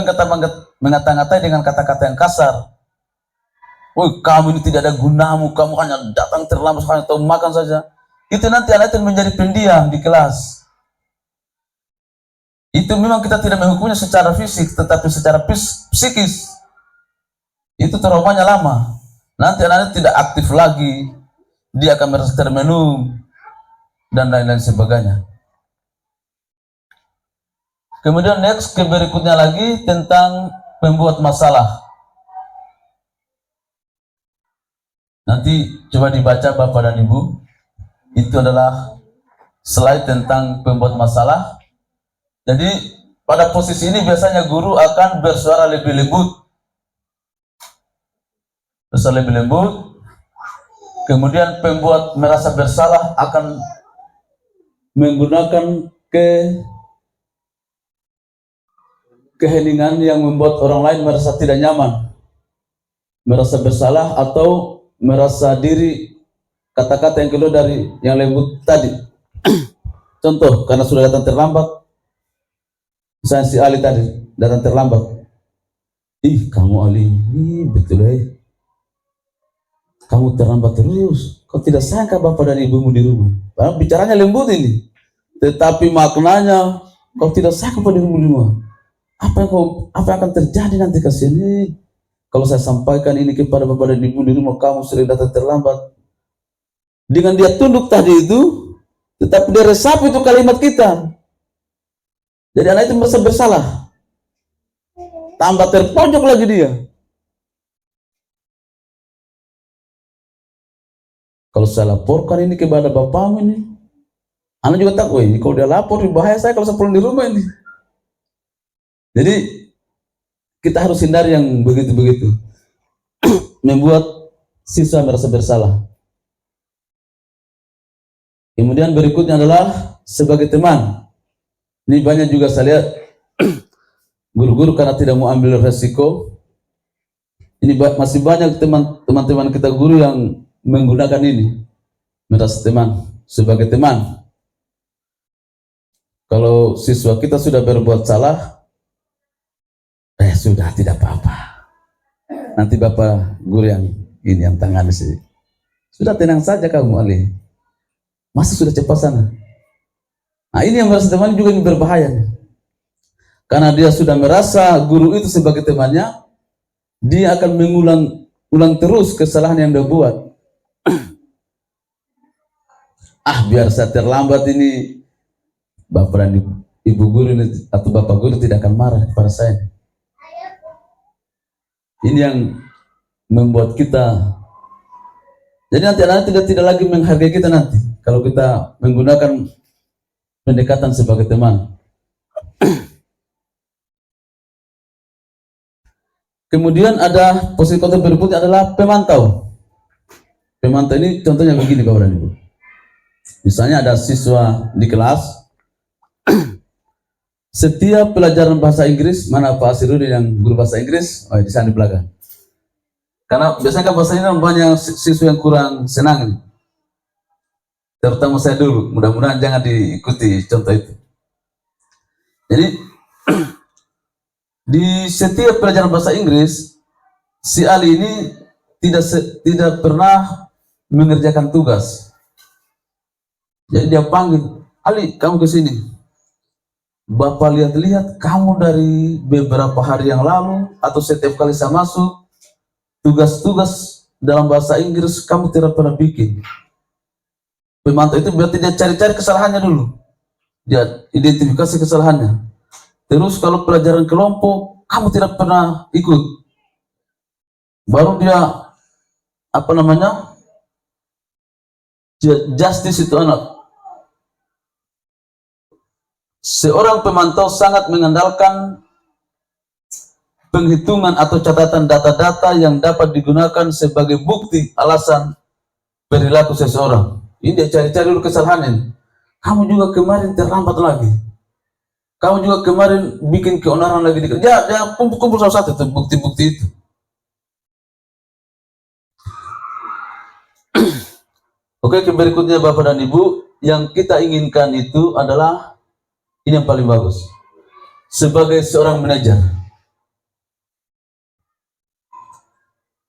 mengata-ngatai dengan kata-kata yang kasar, "Woi, kamu ini tidak ada gunamu, kamu hanya datang terlambat, hanya tahu makan saja." Itu nanti anak itu menjadi pendiam di kelas. Itu memang kita tidak menghukumnya secara fisik, tetapi secara psikis. Itu traumanya lama. Nanti anak itu tidak aktif lagi, dia akan merasa termenung, dan lain-lain sebagainya. Kemudian next ke berikutnya lagi tentang pembuat masalah. Nanti coba dibaca Bapak dan Ibu. Itu adalah slide tentang pembuat masalah. Jadi pada posisi ini biasanya guru akan bersuara lebih lembut. Bersuara lebih lembut. Kemudian pembuat merasa bersalah akan menggunakan keheningan yang membuat orang lain merasa tidak nyaman, merasa bersalah atau merasa diri, kata-kata yang keluar dari yang lembut tadi. Contoh, karena sudah datang terlambat, misalnya si Ali tadi datang terlambat. Ih, kamu Ali, betul kamu terlambat terus. Kau tidak sangka bapak dan ibumu di rumah. Padahal bicaranya lembut ini, tetapi maknanya kau tidak sangka pada dirimu di rumah. Apa yang akan terjadi nanti ke sini? Kalau saya sampaikan ini kepada bapak dan ibu di rumah, kamu sering datang terlambat. Dengan dia tunduk tadi itu, tetapi dia resapi itu kalimat kita. Jadi anak itu merasa bersalah. Tambah terpojok lagi dia. Kalau saya laporkan ini kepada bapakmu ini, anak juga takut, ini kalau dia lapor, bahaya saya kalau saya pulang di rumah ini. Jadi kita harus hindari yang begitu-begitu, membuat siswa merasa bersalah. Kemudian berikutnya adalah sebagai teman. Ini banyak juga saya lihat guru-guru karena tidak mau ambil resiko. Ini masih banyak teman-teman kita guru yang menggunakan ini, merasa teman sebagai teman. Kalau siswa kita sudah berbuat salah, sudah tidak apa-apa. Nanti bapak guru yang ini yang tangani sih. Sudah tenang saja kamu Ali. Masa sudah cepat sana. Nah ini yang merasa teman juga ini berbahaya. Karena dia sudah merasa guru itu sebagai temannya, dia akan mengulang terus kesalahan yang dia buat. Biar saya terlambat ini, bapak dan ibu guru ini, atau bapak guru tidak akan marah kepada saya. Ini yang membuat kita, jadi nanti anak tidak lagi menghargai kita nanti kalau kita menggunakan pendekatan sebagai teman. Kemudian ada posisi konten berikutnya adalah pemantau. Pemantau ini contohnya begini Bapak dan Ibu. Misalnya ada siswa di kelas, setiap pelajaran bahasa Inggris, mana Pak Asirudin yang guru bahasa Inggris, di sana di belakang. Karena biasanya kan bahasa ini banyak siswa yang kurang senang ini. Terutama saya dulu, mudah-mudahan jangan diikuti contoh itu. Jadi di setiap pelajaran bahasa Inggris, si Ali ini tidak pernah mengerjakan tugas. Jadi dia panggil, Ali, kamu ke sini. Bapak lihat-lihat kamu dari beberapa hari yang lalu atau setiap kali saya masuk, tugas-tugas dalam bahasa Inggris kamu tidak pernah bikin. Pemantau itu berarti dia cari-cari kesalahannya dulu. Dia identifikasi kesalahannya. Terus kalau pelajaran kelompok kamu tidak pernah ikut, baru dia apa namanya, justice itu anak. Seorang pemantau sangat mengandalkan penghitungan atau catatan data-data yang dapat digunakan sebagai bukti alasan perilaku seseorang. Ini dia cari-cari dulu kesalahannya. Kamu juga kemarin terlambat lagi. Kamu juga kemarin bikin keonaran lagi. Ya kumpul satu tuh bukti-bukti itu. Oke, berikutnya Bapak dan Ibu, yang kita inginkan itu adalah ini yang paling bagus. Sebagai seorang manajer,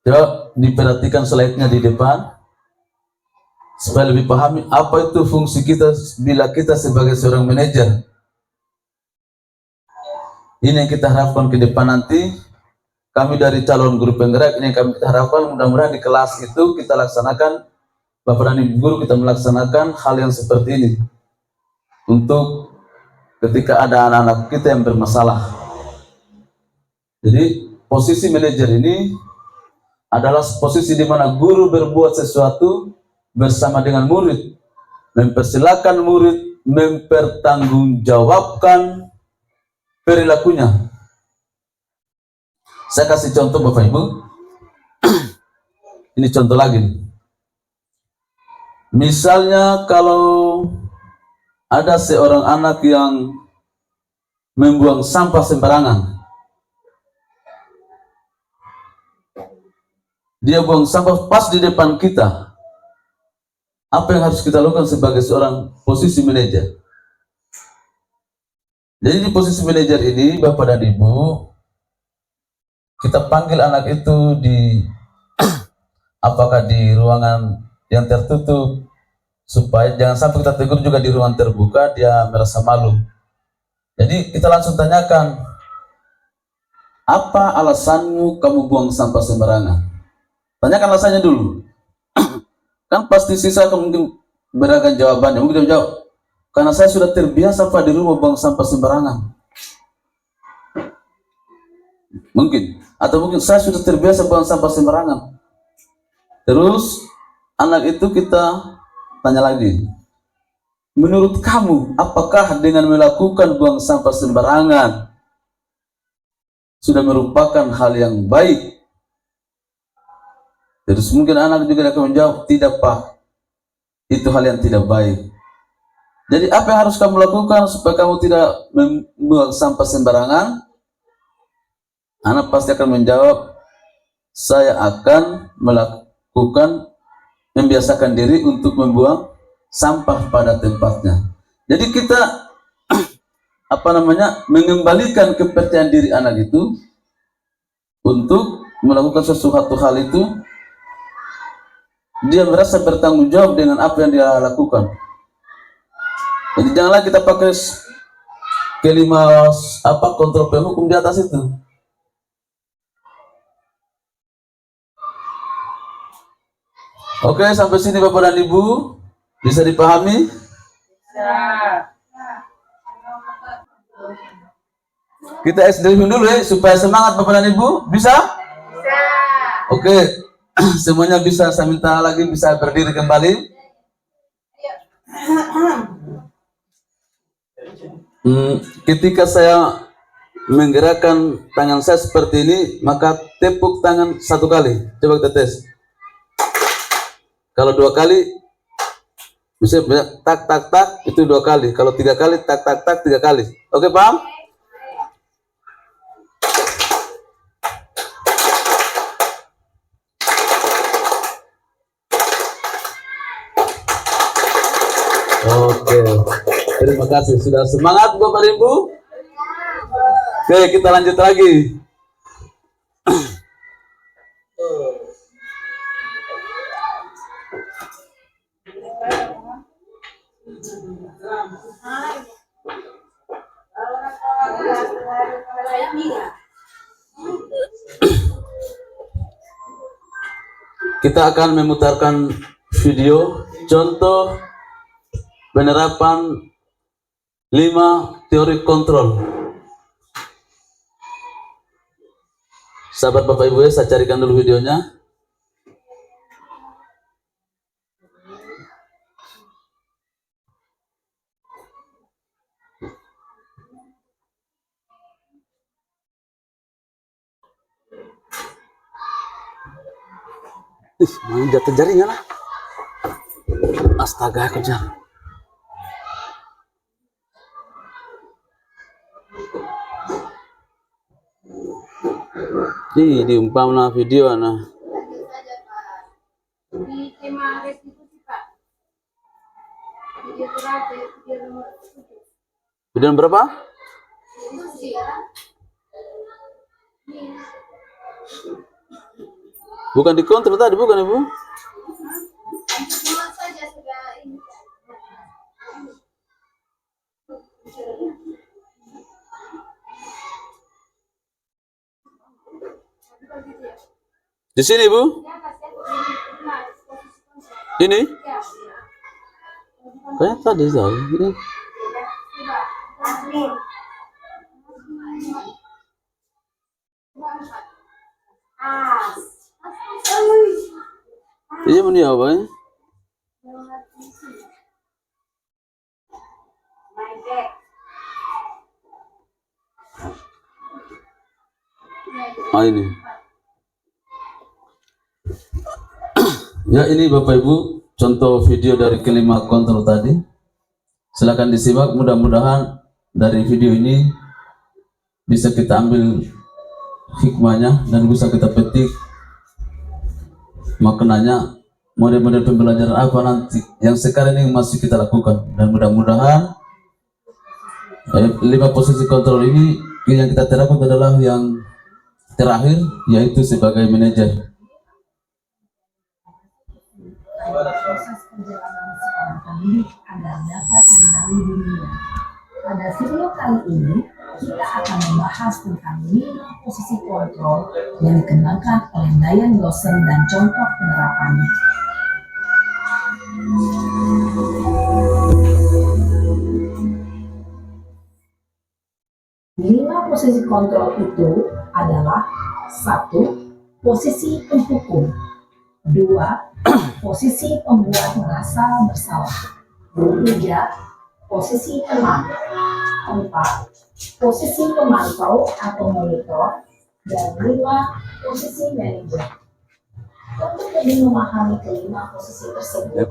coba diperhatikan slide-nya di depan supaya lebih pahami apa itu fungsi kita bila kita sebagai seorang manajer. Ini yang kita harapkan ke depan nanti. Kami dari calon guru penggerak ini yang kami harapkan, mudah-mudahan di kelas itu kita laksanakan, Bapak dan Ibu guru, kita melaksanakan hal yang seperti ini untuk ketika ada anak-anak kita yang bermasalah. Jadi posisi manajer ini adalah posisi di mana guru berbuat sesuatu bersama dengan murid, mempersilahkan murid mempertanggungjawabkan perilakunya. Saya kasih contoh Bapak Ibu. Ini contoh lagi. Misalnya kalau ada seorang anak yang membuang sampah sembarangan, dia buang sampah pas di depan kita, apa yang harus kita lakukan sebagai seorang posisi manajer? Jadi di posisi manajer ini, Bapak dan Ibu, kita panggil anak itu di apakah di ruangan yang tertutup, supaya jangan sampai kita tegur juga di ruang terbuka, dia merasa malu. Jadi kita langsung tanyakan, apa alasanmu kamu buang sampah sembarangan? Tanyakan alasannya dulu. Kan pasti sisa mungkin beragam jawabannya. Mungkin dia jawab, karena saya sudah terbiasa Pak di rumah buang sampah sembarangan. Mungkin. Atau mungkin saya sudah terbiasa buang sampah sembarangan. Terus anak itu kita tanya lagi, menurut kamu apakah dengan melakukan buang sampah sembarangan sudah merupakan hal yang baik? Terus mungkin anak juga akan menjawab, tidak Pak, itu hal yang tidak baik. Jadi apa yang harus kamu lakukan supaya kamu tidak membuang sampah sembarangan? Anak pasti akan menjawab, saya akan melakukan, membiasakan diri untuk membuang sampah pada tempatnya. Jadi kita apa namanya, mengembalikan kepercayaan diri anak itu untuk melakukan sesuatu hal itu, dia merasa bertanggung jawab dengan apa yang dia lakukan. Jadi janganlah kita pakai kelima kontrol hukum di atas itu. Oke, sampai sini Bapak dan Ibu, bisa dipahami? Kita SD dulu ya, supaya semangat Bapak dan Ibu. Bisa? Bisa. Oke, semuanya bisa. Saya minta lagi bisa berdiri kembali. Ketika saya menggerakkan tangan saya seperti ini, maka tepuk tangan satu kali. Coba kita tes. Kalau 2 kali, misalnya tak tak tak, itu 2 kali. Kalau 3 kali, tak tak tak, 3 kali. Oke, paham? Oke, terima kasih sudah semangat Bapak Ibu. Oke, kita lanjut lagi. Kita akan memutarkan video contoh penerapan 5 teori kontrol Sahabat Bapak Ibu ya, saya carikan dulu videonya. Main jatuh jaringan lah. Astaga, kejar. Diumpamna video nah. Di tema restitusi Pak. Video terakhir, video nomor 7. Video berapa? Restitusi ya. Bukan dikontrol tadi, bukan Ibu? Cuma saja sudah ini. Di sini Bu? Ini? Kayak tadi saya. Ini. Iya ini apa ya? Ini. Ya, ini Bapak Ibu contoh video dari kelima kontrol tadi. Silakan disimak, mudah-mudahan dari video ini bisa kita ambil hikmahnya dan bisa kita petik maknanya, model-model pembelajaran apa nanti yang sekarang ini masih kita lakukan, dan mudah-mudahan 5 posisi kontrol ini yang kita terapkan adalah yang terakhir, yaitu sebagai manajer. Proses perjalanan seorang pendidik agar dapat mengenali dirinya. Pada video kali ini, kita akan membahas tentang 5 posisi kontrol yang dikembangkan oleh Diane Gosser dan contoh penerapannya. Lima posisi kontrol itu adalah: 1. Posisi penghukum. 2. Posisi pembuat merasa bersalah. 3. Posisi teman. 4. Posisi pemantau atau monitor. Dan 5. Posisi manajer. Untuk lebih memahami kelima posisi tersebut,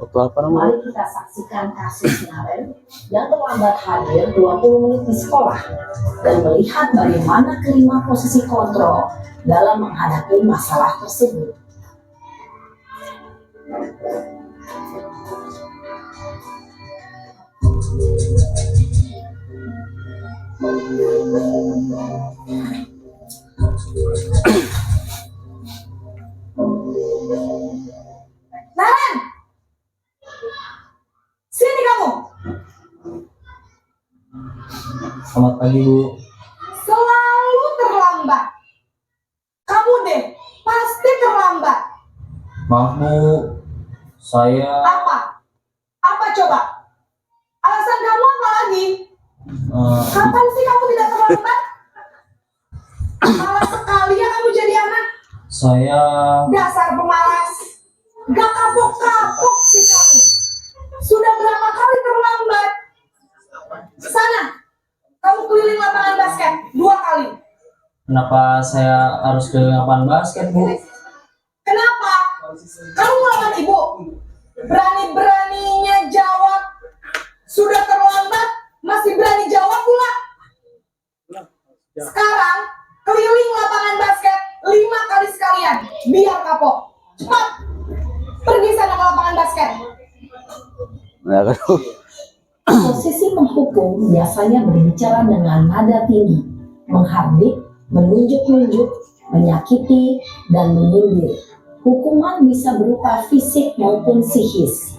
mari kita saksikan kasus Naren yang terlambat hadir 20 menit di sekolah dan melihat bagaimana kelima posisi kontrol dalam menghadapi masalah tersebut. Naren, sini kamu. Selamat pagi Bu. Selalu terlambat. Kamu deh, pasti terlambat. Maaf Bu, saya Apa? Apa coba? Alasan kamu apa lagi? Kapan sih kamu tidak terlambat? Malas sekali ya kamu jadi anak. saya Dasar pemalas. Gak kapok-kapok sih kamu. Sudah berapa kali terlambat? Sana, kamu keliling lapangan basket 2 kali. kenapa saya harus ke lapangan basket Bu? Kenapa? Kamu melawan ibu. Berani-beraninya jawab. Sudah terlambat, masih berani jawab pula. Sekarang, keliling lapangan basket 5 kali sekalian. Biar kapok. Cepat. Pergi sana ke lapangan basket. Ya kan? Posisi penghukum biasanya berbicara dengan nada tinggi, menghardik, menunjuk-nunjuk, menyakiti, dan menyindir. Hukuman bisa berupa fisik maupun psikis.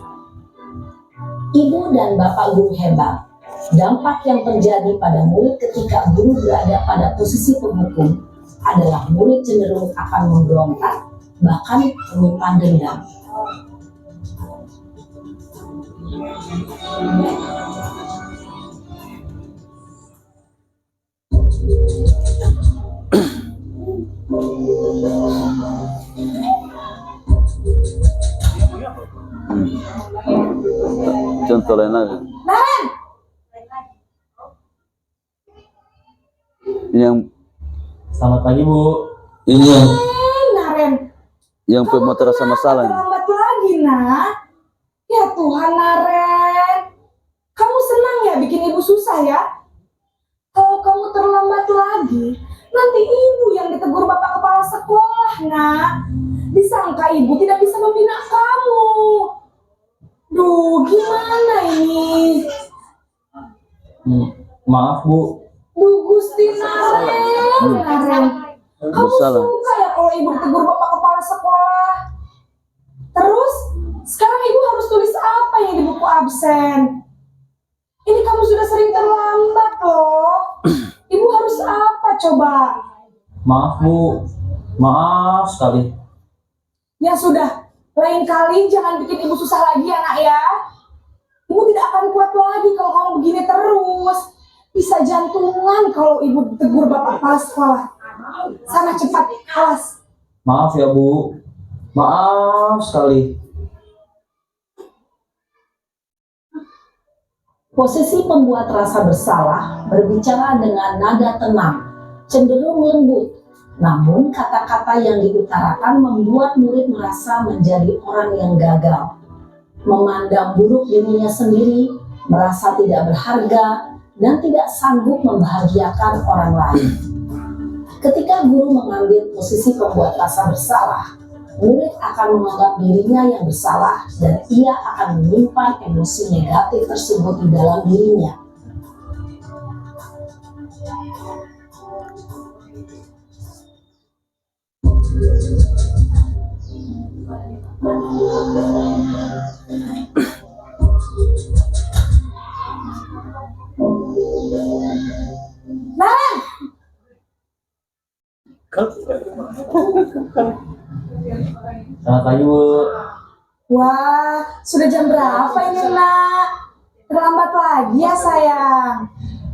Ibu dan bapak guru hebat. Dampak yang terjadi pada murid ketika guru berada pada posisi penghukum adalah murid cenderung akan memberontak, bahkan menyimpan dendam. atau lain lagi. Naren, Yang Selamat pagi Bu. ini Naren. yang pembuat rasa masalah ini. Terlambat lagi, nak. Ya Tuhan, Naren. Kamu senang ya bikin ibu susah ya? Kalau kamu terlambat lagi, nanti ibu yang ditegur bapak kepala sekolah, nak. Disangka ibu tidak bisa membina kamu. Duh, gimana ini? Maaf Bu. Duh, Gusti Naren. Kamu Bersalah. suka ya kalau ibu ditegur bapak kepala sekolah? Terus, sekarang ibu harus tulis apa yang di buku absen? Ini kamu sudah sering terlambat loh. Ibu harus apa coba? Maaf Bu. Maaf sekali. Ya sudah, lain kali jangan bikin ibu susah lagi ya nak ya. Ibu tidak akan kuat lagi kalau kamu begini terus. Bisa jantungan kalau ibu tegur bapak kepala sekolah. Sana cepat, awas. Maaf ya Bu. Maaf sekali. Posisi pembuat rasa bersalah berbicara dengan nada tenang, cenderung lembut. Namun kata-kata yang diutarakan membuat murid merasa menjadi orang yang gagal, memandang buruk dirinya sendiri, merasa tidak berharga, dan tidak sanggup membahagiakan orang lain. Ketika guru mengambil posisi pembuat rasa bersalah, murid akan menganggap dirinya yang bersalah dan ia akan menyimpan emosi negatif tersebut di dalam dirinya. Naren, Selamat pagi Bu. wah, sudah jam berapa ini nak? Terlambat lagi ya sayang.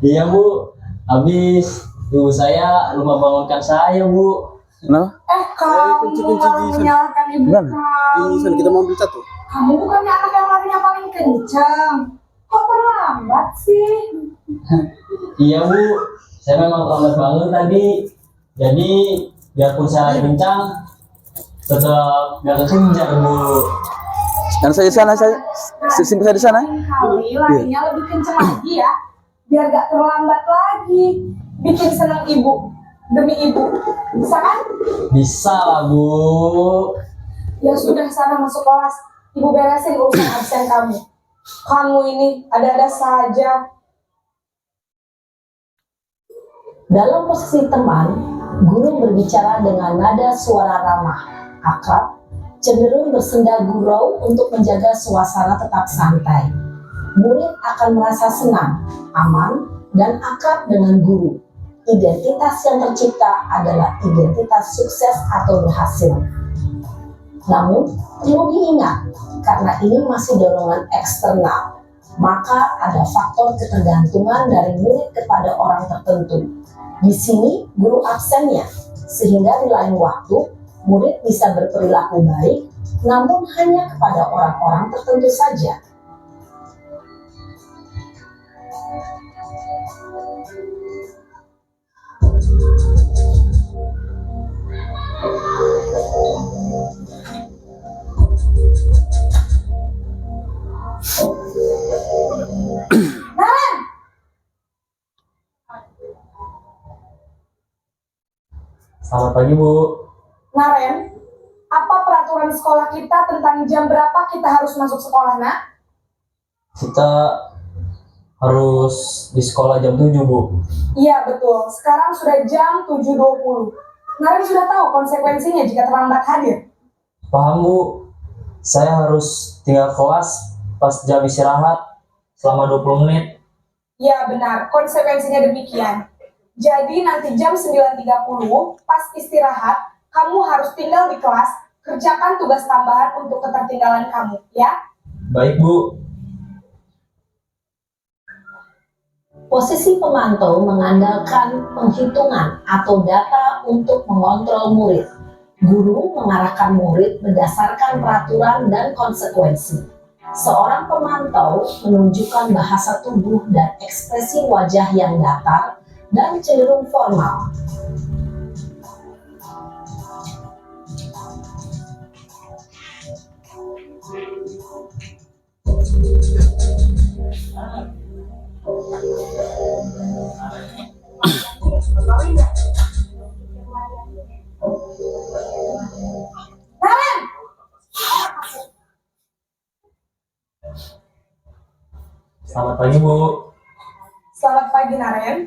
Iya Bu. Habis ibu saya lupa bangunkan saya Bu. Kenapa? Kamu malah menyalahkan ibu Benar. kamu. Kita mau bicara tuh. Kamu bukannya anak yang larinya paling kencang. Kok terlambat sih? Iya Bu. Saya memang terlambat bangun tadi. Jadi biarpun saya lari kencang, tetap gak kekejar Bu. Dan saya di sana, saya simpan saya di sana. Kali larinya lebih kencang lagi ya. Biar gak terlambat lagi. Bikin senang ibu. Demi ibu. Bisa kan? Bisa lah Bu. Ya sudah, sana masuk kelas. Ibu beresin urusan absen kamu. Kamu ini ada-ada saja. Dalam posisi teman, guru berbicara dengan nada suara ramah, akrab, cenderung bersenda gurau untuk menjaga suasana tetap santai. Murid akan merasa senang, aman, dan akrab dengan guru. Identitas yang tercipta adalah identitas sukses atau berhasil. Namun, perlu diingat, karena ini masih dorongan eksternal, maka ada faktor ketergantungan dari murid kepada orang tertentu. Di sini, guru absennya, sehingga di lain waktu, murid bisa berperilaku baik, namun hanya kepada orang-orang tertentu saja. Selamat pagi Bu. Naren, apa peraturan sekolah kita tentang jam berapa kita harus masuk sekolah, nak? Kita harus di sekolah jam 7 Bu. Iya, betul. Sekarang sudah jam 7.20. Naren sudah tahu konsekuensinya jika terlambat hadir. Paham Bu. Saya harus tinggal kelas pas jam istirahat selama 20 menit. Iya, benar. Konsekuensinya demikian. Jadi nanti jam 9.30 pas istirahat, kamu harus tinggal di kelas, kerjakan tugas tambahan untuk ketertinggalan kamu, ya? Baik Bu. Posisi pemantau mengandalkan penghitungan atau data untuk mengontrol murid. Guru mengarahkan murid berdasarkan peraturan dan konsekuensi. Seorang pemantau menunjukkan bahasa tubuh dan ekspresi wajah yang datar dan cenderung formal. Naren, Selamat pagi Bu. selamat pagi Naren.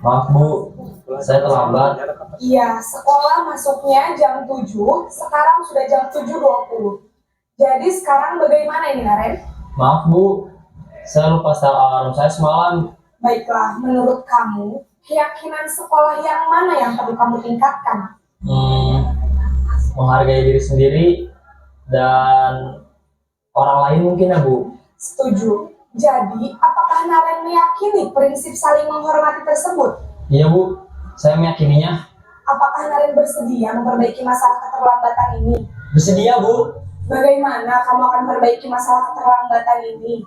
Maaf Bu, saya terlambat. Iya, sekolah masuknya jam 7, sekarang sudah jam 7.20. Jadi sekarang bagaimana ini Naren? Maaf Bu, saya lupa setel alarm saya semalam. Baiklah, menurut kamu, keyakinan sekolah yang mana yang perlu kamu tingkatkan? Menghargai diri sendiri dan orang lain mungkin ya Bu. Setuju. Jadi, apakah Naren meyakini prinsip saling menghormati tersebut? Iya Bu, saya meyakininya. Apakah Naren bersedia memperbaiki masalah keterlambatan ini? Bersedia Bu. Bagaimana kamu akan memperbaiki masalah keterlambatan ini?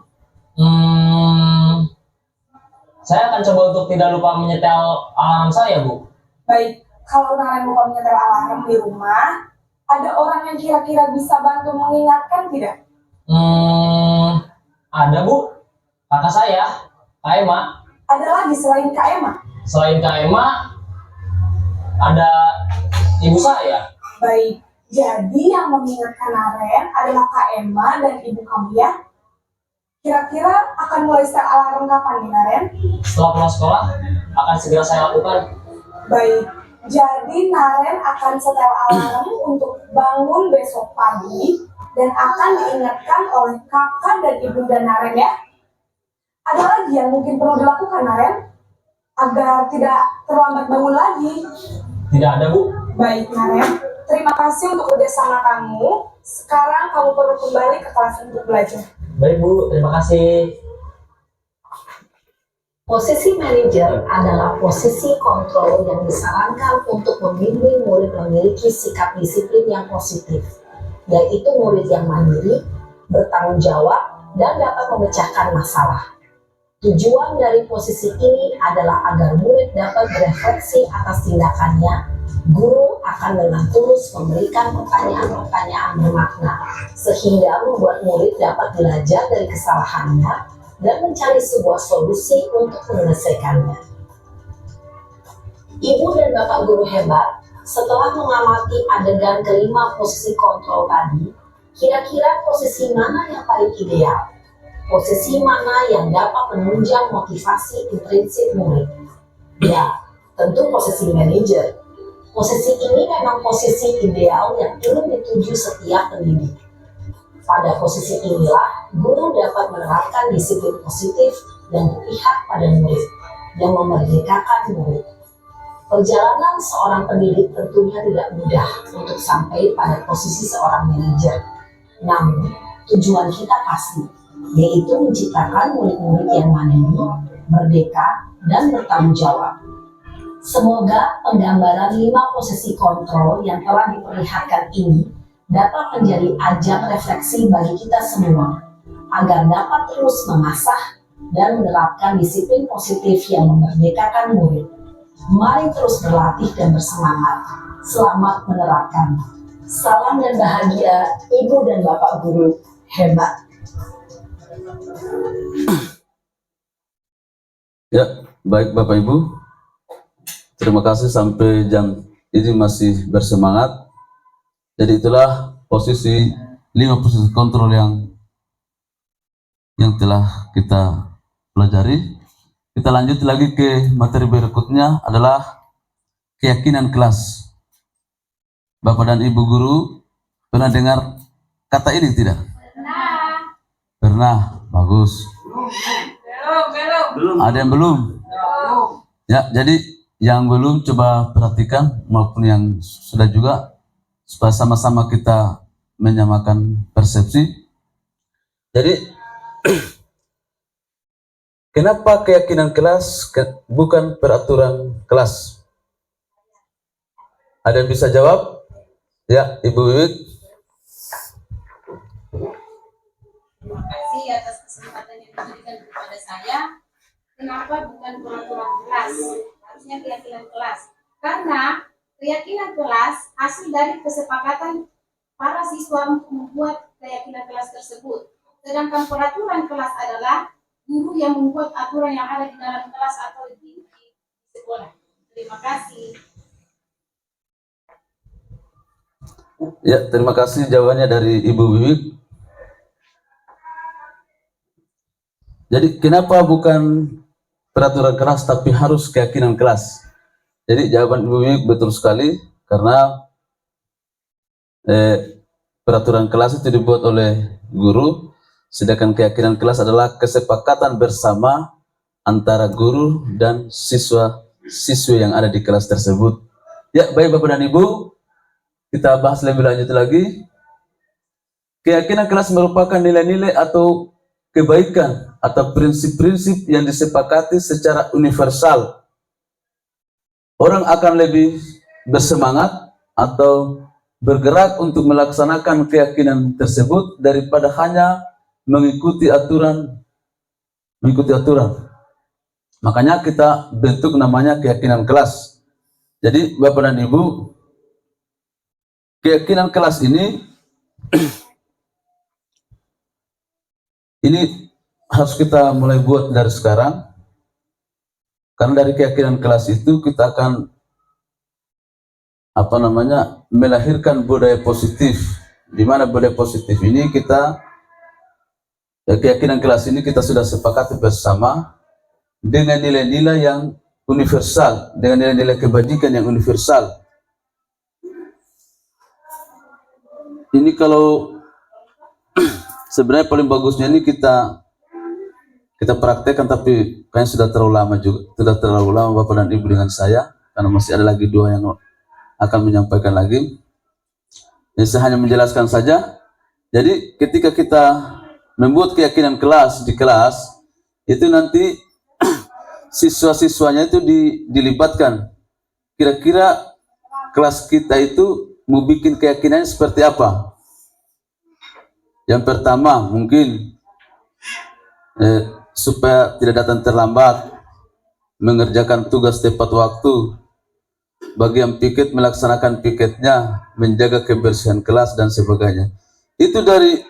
Saya akan coba untuk tidak lupa menyetel alarm saya Bu. Baik, kalau Naren lupa menyetel alarm di rumah, ada orang yang kira-kira bisa bantu mengingatkan tidak? Ada Bu, kakak saya, Kak Ema. Ada lagi selain Kak Emma? Selain Kak Ema, ada ibu saya. Baik, jadi yang mengingatkan Naren adalah Kak Emma dan ibu kamu ya? Kira-kira akan mulai setel alarm kapan nih Naren? Setelah pulang sekolah, akan segera saya lakukan. Baik, jadi Naren akan setel alarm untuk bangun besok pagi dan akan diingatkan oleh kakak dan ibunda Naren ya. Ada lagi yang mungkin perlu dilakukan Naren agar tidak terlambat bangun lagi? Tidak ada Bu. Baik Naren, terima kasih untuk kerjasama kamu. Sekarang kamu perlu kembali ke kelas untuk belajar. Baik Bu, terima kasih. Posisi manajer adalah posisi kontrol yang disarankan untuk membimbing murid memiliki sikap disiplin yang positif, yaitu murid yang mandiri, bertanggung jawab, dan dapat memecahkan masalah. Tujuan dari posisi ini adalah agar murid dapat berefleksi atas tindakannya. Guru akan dengan tulus memberikan pertanyaan-pertanyaan bermakna, sehingga membuat murid dapat belajar dari kesalahannya dan mencari sebuah solusi untuk menyelesaikannya. Ibu dan Bapak guru hebat, setelah mengamati adegan kelima posisi kontrol tadi, kira-kira posisi mana yang paling ideal? Posisi mana yang dapat menunjang motivasi intrinsik murid? Ya, tentu posisi manajer. Posisi ini memang posisi ideal yang ingin dituju setiap pendidik. Pada posisi inilah, guru dapat menerapkan disiplin positif dan berpihak pada murid, yang memerdekakan murid. Perjalanan seorang pendidik tentunya tidak mudah untuk sampai pada posisi seorang manajer. Namun, tujuan kita pasti, yaitu menciptakan murid-murid yang mandiri, merdeka, dan bertanggung jawab. Semoga penggambaran 5 posisi kontrol yang telah diperlihatkan ini dapat menjadi ajang refleksi bagi kita semua, agar dapat terus mengasah dan menerapkan disiplin positif yang memerdekakan murid. Mari terus berlatih dan bersemangat. Selamat menerapkan. Salam dan bahagia Ibu dan Bapak guru hebat. Ya, baik Bapak Ibu. Terima kasih sampai jam ini masih bersemangat. Jadi itulah posisi 5 posisi kontrol yang telah kita pelajari. Kita lanjut lagi ke materi berikutnya adalah keyakinan kelas. Bapak dan Ibu guru pernah dengar kata ini tidak? Pernah. Bagus. Belum. Ada yang belum? Ya, jadi yang belum coba perhatikan maupun yang sudah juga supaya sama-sama kita menyamakan persepsi. Jadi kenapa keyakinan kelas bukan peraturan kelas? Ada yang bisa jawab? Ya, Ibu Wiwit. Terima kasih atas kesempatan yang diberikan kepada saya. Kenapa bukan peraturan kelas? Harusnya keyakinan kelas. Karena keyakinan kelas hasil dari kesepakatan para siswa untuk membuat keyakinan kelas tersebut. Sedangkan peraturan kelas adalah guru yang membuat aturan yang ada di dalam kelas atau di sekolah. Terima kasih. Ya, terima kasih jawabannya dari Ibu Wiwik. Jadi kenapa bukan peraturan kelas tapi harus keyakinan kelas? Jadi jawaban Ibu Wiwik betul sekali, karena peraturan kelas itu dibuat oleh guru, sedangkan keyakinan kelas adalah kesepakatan bersama antara guru dan siswa-siswi yang ada di kelas tersebut. Ya, baik Bapak dan Ibu, kita bahas lebih lanjut lagi. Keyakinan kelas merupakan nilai-nilai atau kebaikan atau prinsip-prinsip yang disepakati secara universal. Orang akan lebih bersemangat atau bergerak untuk melaksanakan keyakinan tersebut daripada hanya mengikuti aturan. Makanya kita bentuk namanya keyakinan kelas. Jadi Bapak dan Ibu, keyakinan kelas ini ini harus kita mulai buat dari sekarang, karena dari keyakinan kelas itu kita akan melahirkan budaya positif, di mana budaya positif ini keyakinan kelas ini kita sudah sepakati bersama dengan nilai-nilai yang universal, dengan nilai-nilai kebajikan yang universal. Ini kalau sebenarnya paling bagusnya ini kita praktekkan, tapi kayaknya sudah terlalu lama Bapak dan Ibu dengan saya, karena masih ada lagi dua yang akan menyampaikan lagi. Ini saya hanya menjelaskan saja. Jadi ketika kita membuat keyakinan kelas di kelas, itu nanti siswa-siswanya itu dilibatkan. Kira-kira kelas kita itu mau bikin keyakinannya seperti apa? Yang pertama mungkin supaya tidak datang terlambat, mengerjakan tugas tepat waktu, bagi yang piket melaksanakan piketnya, menjaga kebersihan kelas dan sebagainya. Itu dari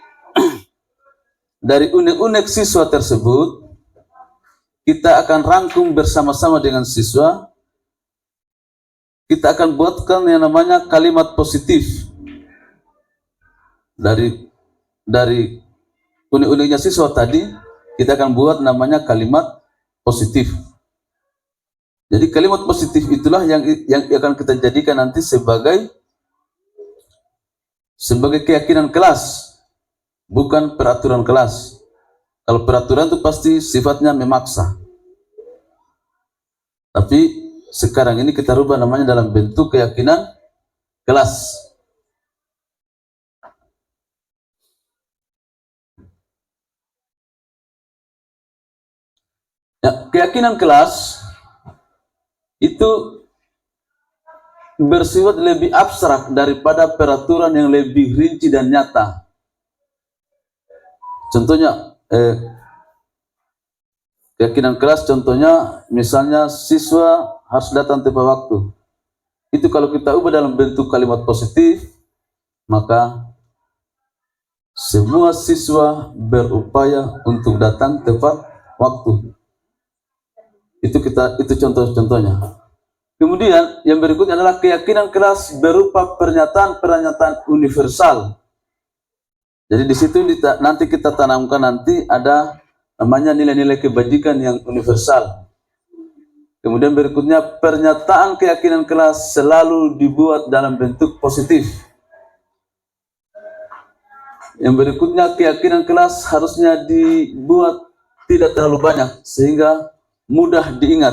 unek-unek siswa tersebut kita akan rangkum bersama-sama dengan siswa. Kita akan buatkan yang namanya kalimat positif dari unik-uniknya siswa tadi. Kita akan buat namanya kalimat positif. Jadi kalimat positif itulah yang akan kita jadikan nanti sebagai keyakinan kelas, bukan peraturan kelas. Kalau peraturan itu pasti sifatnya memaksa. Tapi sekarang ini kita rubah namanya dalam bentuk keyakinan kelas. Ya, keyakinan kelas itu bersifat lebih abstrak daripada peraturan yang lebih rinci dan nyata. Contohnya, keyakinan kelas contohnya misalnya siswa harus datang tepat waktu. Itu kalau kita ubah dalam bentuk kalimat positif, maka semua siswa berupaya untuk datang tepat waktu. Itu contoh-contohnya. Kemudian yang berikutnya adalah keyakinan kelas berupa pernyataan universal. Jadi di situ nanti kita tanamkan nanti ada namanya nilai-nilai kebajikan yang universal. Kemudian berikutnya pernyataan keyakinan kelas selalu dibuat dalam bentuk positif. Yang berikutnya keyakinan kelas harusnya dibuat tidak terlalu banyak sehingga mudah diingat.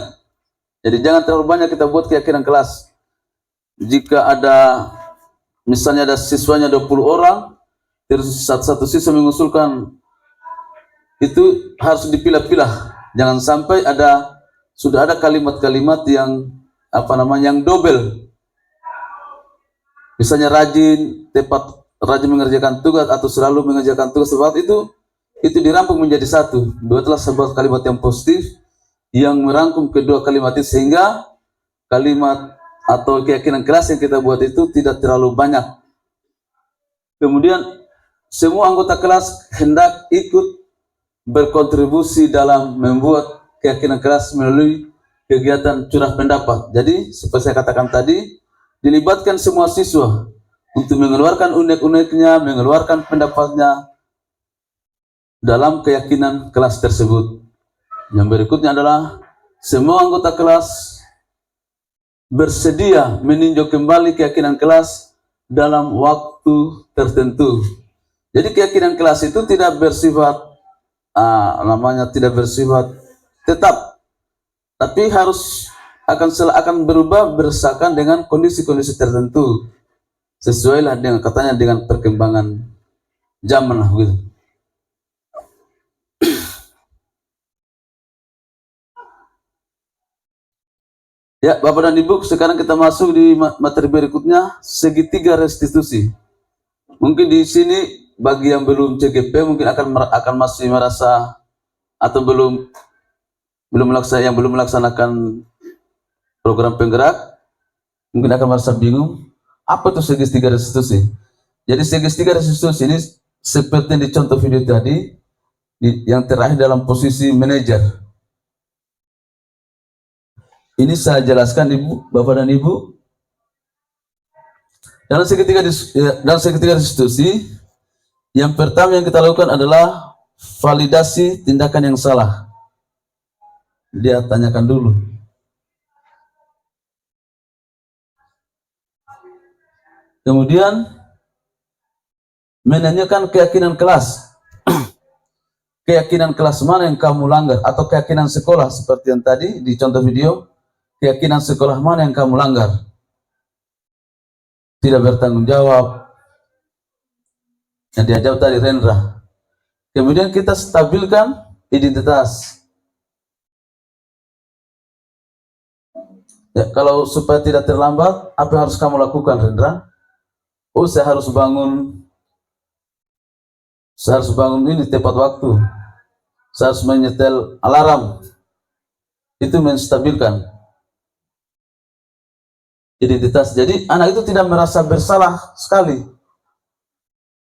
Jadi jangan terlalu banyak kita buat keyakinan kelas. Jika misalnya ada siswanya 20 orang, terus satu siswa mengusulkan, itu harus dipilah-pilah. Jangan sampai sudah ada kalimat-kalimat yang yang double. Misalnya rajin mengerjakan tugas atau selalu mengerjakan tugas tepat, itu itu dirangkum menjadi satu. Buatlah sebuah kalimat yang positif yang merangkum kedua kalimat itu sehingga kalimat atau keyakinan keras yang kita buat itu tidak terlalu banyak. Kemudian semua anggota kelas hendak ikut berkontribusi dalam membuat keyakinan keras melalui kegiatan curah pendapat. Jadi seperti saya katakan tadi, dilibatkan semua siswa untuk mengeluarkan unek-uneknya, mengeluarkan pendapatnya dalam keyakinan kelas tersebut. Yang berikutnya adalah semua anggota kelas bersedia meninjau kembali keyakinan kelas dalam waktu tertentu. Jadi keyakinan kelas itu tidak bersifat tidak bersifat tetap, tapi harus akan berubah berdasarkan dengan kondisi-kondisi tertentu, sesuai lah dengan katanya dengan perkembangan zaman lah gitu. Ya, Bapak dan Ibu, sekarang kita masuk di materi berikutnya, segitiga restitusi. Mungkin di sini bagi yang belum CGP mungkin akan masih merasa atau belum melaksanakan program penggerak, mungkin akan merasa bingung apa itu segitiga restitusi. Jadi segitiga restitusi ini seperti yang di contoh video tadi, yang terakhir dalam posisi manajer. Ini saya jelaskan Bapak dan Ibu. Dalam segitiga restitusi, yang pertama yang kita lakukan adalah validasi tindakan yang salah. Dia tanyakan dulu. Kemudian menanyakan keyakinan kelas. Keyakinan kelas mana yang kamu langgar, atau keyakinan sekolah seperti yang tadi di contoh video. Keyakinan sekolah mana yang kamu langgar? Tidak bertanggung jawab. Yang dia jawab tadi Rendra. Kemudian kita stabilkan identitas. Ya, kalau supaya tidak terlambat, apa yang harus kamu lakukan, Rendra? Oh, saya harus bangun ini tepat waktu. Saya harus menyetel alarm. Itu menstabilkan identitas. Jadi anak itu tidak merasa bersalah sekali,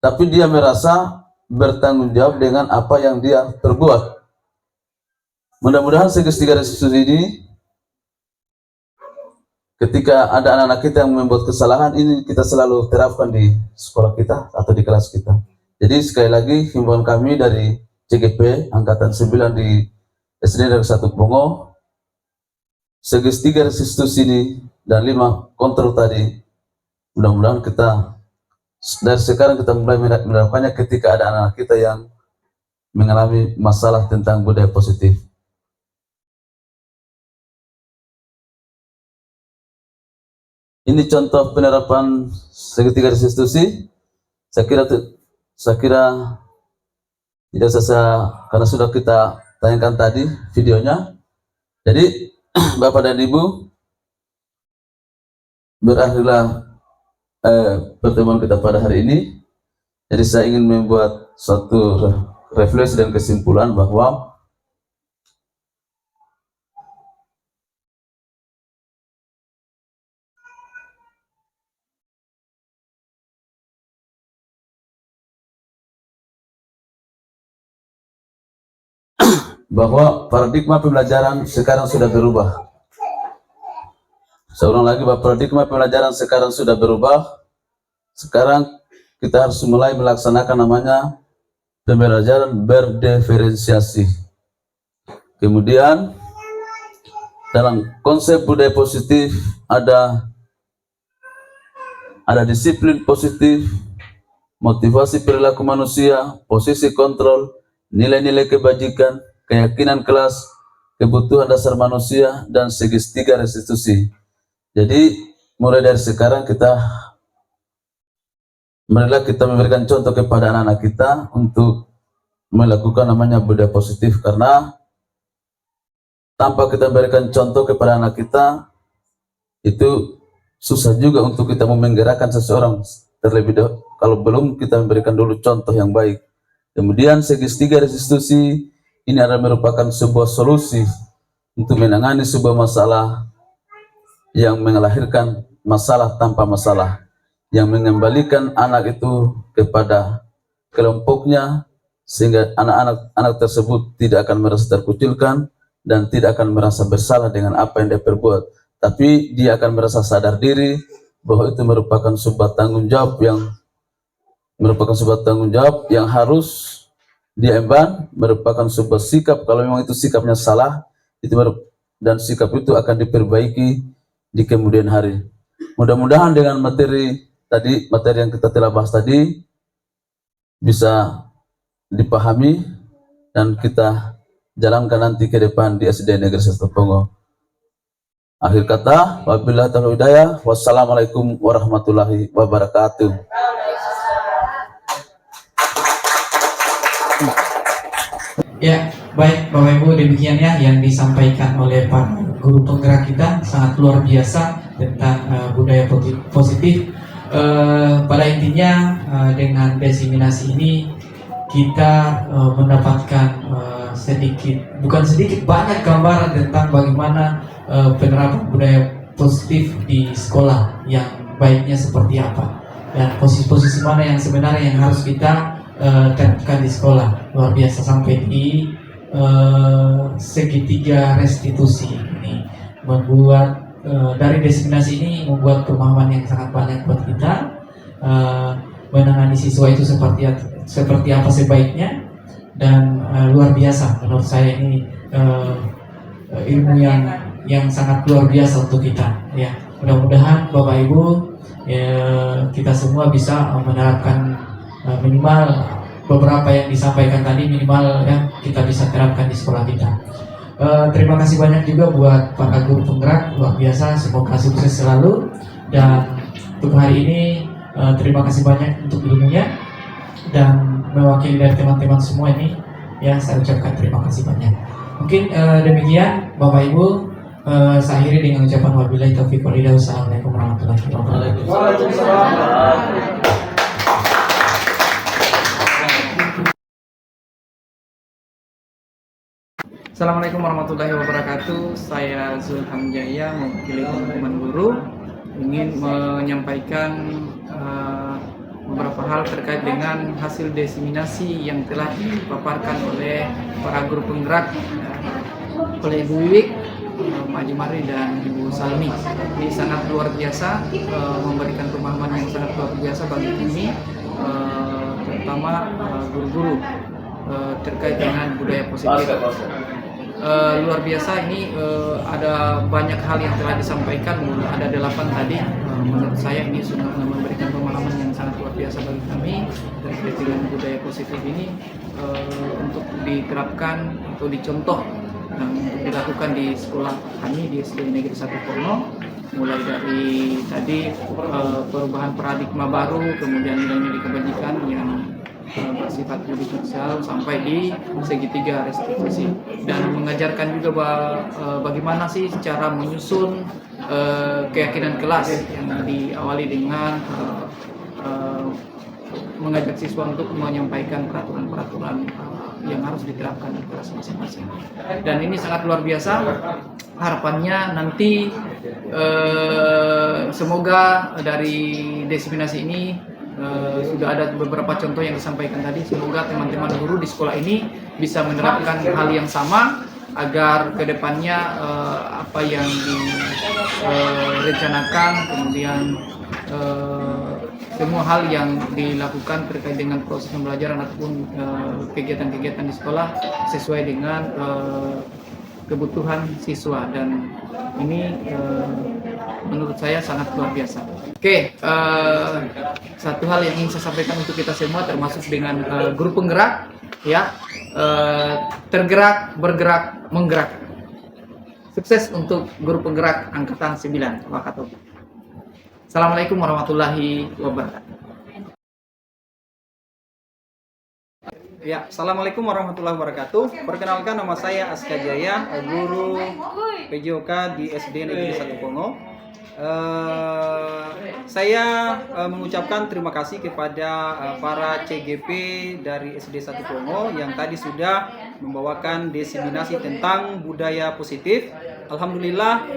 tapi dia merasa bertanggung jawab dengan apa yang dia perbuat. Mudah-mudahan segitiga restitusi ini, ketika ada anak-anak kita yang membuat kesalahan, ini kita selalu terapkan di sekolah kita atau di kelas kita. Jadi sekali lagi himbauan kami dari CGP Angkatan 9 di SD Negeri 1 Pongo, segitiga restitusi ini dan 5 kontrol tadi, mudah-mudahan kita dari sekarang kita mulai melakukannya ketika ada anak-anak kita yang mengalami masalah tentang budaya positif. Ini contoh penerapan segitiga restitusi. Saya kira tidak usah, karena sudah kita tayangkan tadi videonya. Jadi Bapak dan Ibu, berakhirlah pertemuan kita pada hari ini. Jadi saya ingin membuat suatu refleksi dan kesimpulan bahwa paradigma pembelajaran sekarang sudah berubah. Seorang lagi, bahwa paradigma pembelajaran sekarang sudah berubah. Sekarang kita harus mulai melaksanakan namanya pembelajaran berdiferensiasi. Kemudian dalam konsep budaya positif ada disiplin positif, motivasi perilaku manusia, posisi kontrol, nilai-nilai kebajikan, keyakinan kelas, kebutuhan dasar manusia, dan segitiga restitusi. Jadi mulai dari sekarang marilah kita memberikan contoh kepada anak-anak kita untuk melakukan namanya budaya positif, karena tanpa kita memberikan contoh kepada anak kita, itu susah juga untuk kita menggerakkan seseorang terlebih dahulu kalau belum kita memberikan dulu contoh yang baik. Kemudian segitiga restitusi ini adalah merupakan sebuah solusi untuk menangani sebuah masalah yang melahirkan masalah tanpa masalah, yang mengembalikan anak itu kepada kelompoknya, sehingga anak-anak tersebut tidak akan merasa terkucilkan dan tidak akan merasa bersalah dengan apa yang dia perbuat, tapi dia akan merasa sadar diri bahwa itu merupakan sebuah tanggung jawab yang harus dia emban, merupakan sebuah sikap. Kalau memang itu sikapnya salah, dan sikap itu akan diperbaiki di kemudian hari. Mudah-mudahan dengan materi yang kita telah bahas tadi bisa dipahami dan kita jalankan nanti ke depan di SD Negeri 1 Pongo. Akhir kata, wabillahi taufiq wal hidayah. Wassalamualaikum warahmatullahi wabarakatuh. Ya, baik Bapak Ibu, demikian ya yang disampaikan oleh Pak Guru Penggerak kita, sangat luar biasa tentang budaya positif. Pada intinya dengan diseminasi ini kita mendapatkan banyak gambaran tentang bagaimana penerapan budaya positif di sekolah, yang baiknya seperti apa dan posisi-posisi mana yang sebenarnya yang harus kita terapkan di sekolah. Luar biasa sampai di segitiga restitusi ini membuat dari diseminasi ini membuat pemahaman yang sangat banyak buat kita menangani siswa itu seperti apa sebaiknya, dan luar biasa menurut saya ini ilmu yang sangat luar biasa untuk kita ya. Mudah-mudahan Bapak Ibu kita semua bisa menerapkan minimal beberapa yang disampaikan tadi, minimal ya kita bisa terapkan di sekolah kita. Terima kasih banyak juga buat Pak Guru Penggerak, luar biasa, semoga sukses selalu. Dan untuk hari ini terima kasih banyak untuk ilmunya, dan mewakili dari teman-teman semua ini ya saya ucapkan terima kasih banyak. Mungkin demikian Bapak Ibu, saya akhiri dengan ucapan wabillahi taufiq wal hidayah. Wassalamualaikum warahmatullahi wabarakatuh. Assalamualaikum warahmatullahi wabarakatuh. Saya Zulham Jaya, mewakili teman-teman guru, ingin menyampaikan beberapa hal terkait dengan hasil diseminasi yang telah dipaparkan oleh para guru penggerak, oleh Ibu Wiwik, Pak Jumari, dan Ibu Salmi. Ini sangat luar biasa, memberikan pemahaman yang sangat luar biasa bagi kami, terutama guru-guru terkait dengan budaya positif. Luar biasa ini, ada banyak hal yang telah disampaikan, ada 8 tadi. Menurut saya ini sudah memberikan pemahaman yang sangat luar biasa bagi kami terkait dengan budaya positif ini, untuk diterapkan atau dicontoh dan untuk dilakukan di sekolah kami di SD Negeri 1 Pongo, mulai dari tadi perubahan paradigma baru, kemudian nilai-nilai kebajikan yang bersifat budi sosial, sampai di segitiga restitusi, dan mengajarkan juga bagaimana sih cara menyusun keyakinan kelas yang diawali dengan mengajak siswa untuk menyampaikan peraturan-peraturan yang harus diterapkan di kelas masing-masing. Dan ini sangat luar biasa. Harapannya nanti semoga dari diseminasi ini sudah ada beberapa contoh yang disampaikan tadi. Semoga teman-teman guru di sekolah ini bisa menerapkan hal yang sama, agar kedepannya apa yang direncanakan, kemudian semua hal yang dilakukan terkait dengan proses pembelajaran ataupun kegiatan-kegiatan di sekolah sesuai dengan kebutuhan siswa, dan ini menurut saya sangat luar biasa. Oke, satu hal yang ingin saya sampaikan untuk kita semua, termasuk dengan guru penggerak, ya, tergerak, bergerak, menggerak. Sukses untuk guru penggerak angkatan 9. Wakatobi. Assalamualaikum warahmatullahi wabarakatuh. Ya, Assalamualaikum warahmatullahi wabarakatuh. Perkenalkan, nama saya Aska Jaya, guru PJOK di SD Negeri 1 Pongo. Saya mengucapkan terima kasih kepada para CGP dari SD 1 Kongo yang tadi sudah membawakan diseminasi tentang budaya positif. Alhamdulillah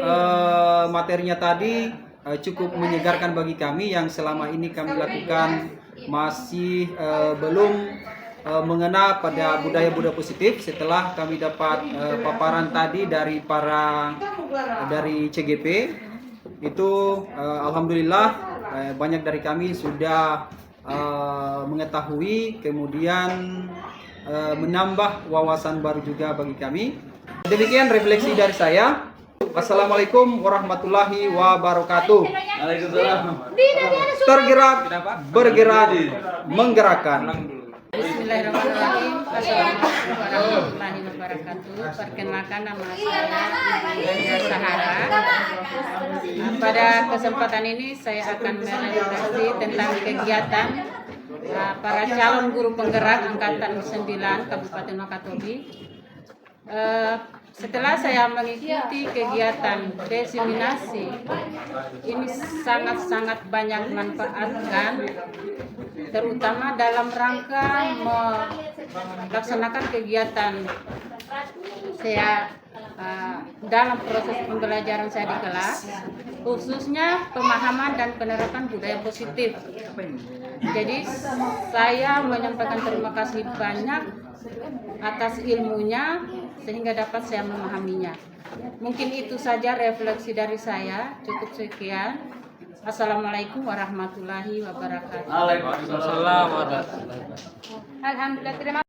materinya tadi cukup menyegarkan bagi kami yang selama ini kami lakukan masih belum mengena pada budaya-budaya positif. Setelah kami dapat paparan tadi dari CGP itu, alhamdulillah banyak dari kami sudah mengetahui, kemudian menambah wawasan baru juga bagi kami. Demikian refleksi dari saya. Wassalamualaikum warahmatullahi wabarakatuh. Tergerak, bergerak, menggerakkan. Bismillahirrahmanirrahim. Assalamualaikum warahmatullahi wabarakatuh. Perkenalkan, nama saya Ibu Sahara. Pada kesempatan ini saya akan merefleksi tentang kegiatan para calon guru penggerak angkatan 9 Kabupaten Wakatobi. Setelah saya mengikuti kegiatan diseminasi, ini sangat-sangat banyak manfaatkan, terutama dalam rangka melaksanakan kegiatan saya dalam proses pembelajaran saya di kelas, khususnya pemahaman dan penerapan budaya positif. Jadi saya menyampaikan terima kasih banyak atas ilmunya sehingga dapat saya memahaminya. Mungkin itu saja refleksi dari saya. Cukup sekian. Assalamualaikum warahmatullahi wabarakatuh. Waalaikumsalam warahmatullahi wabarakatuh. Alhamdulillah, terima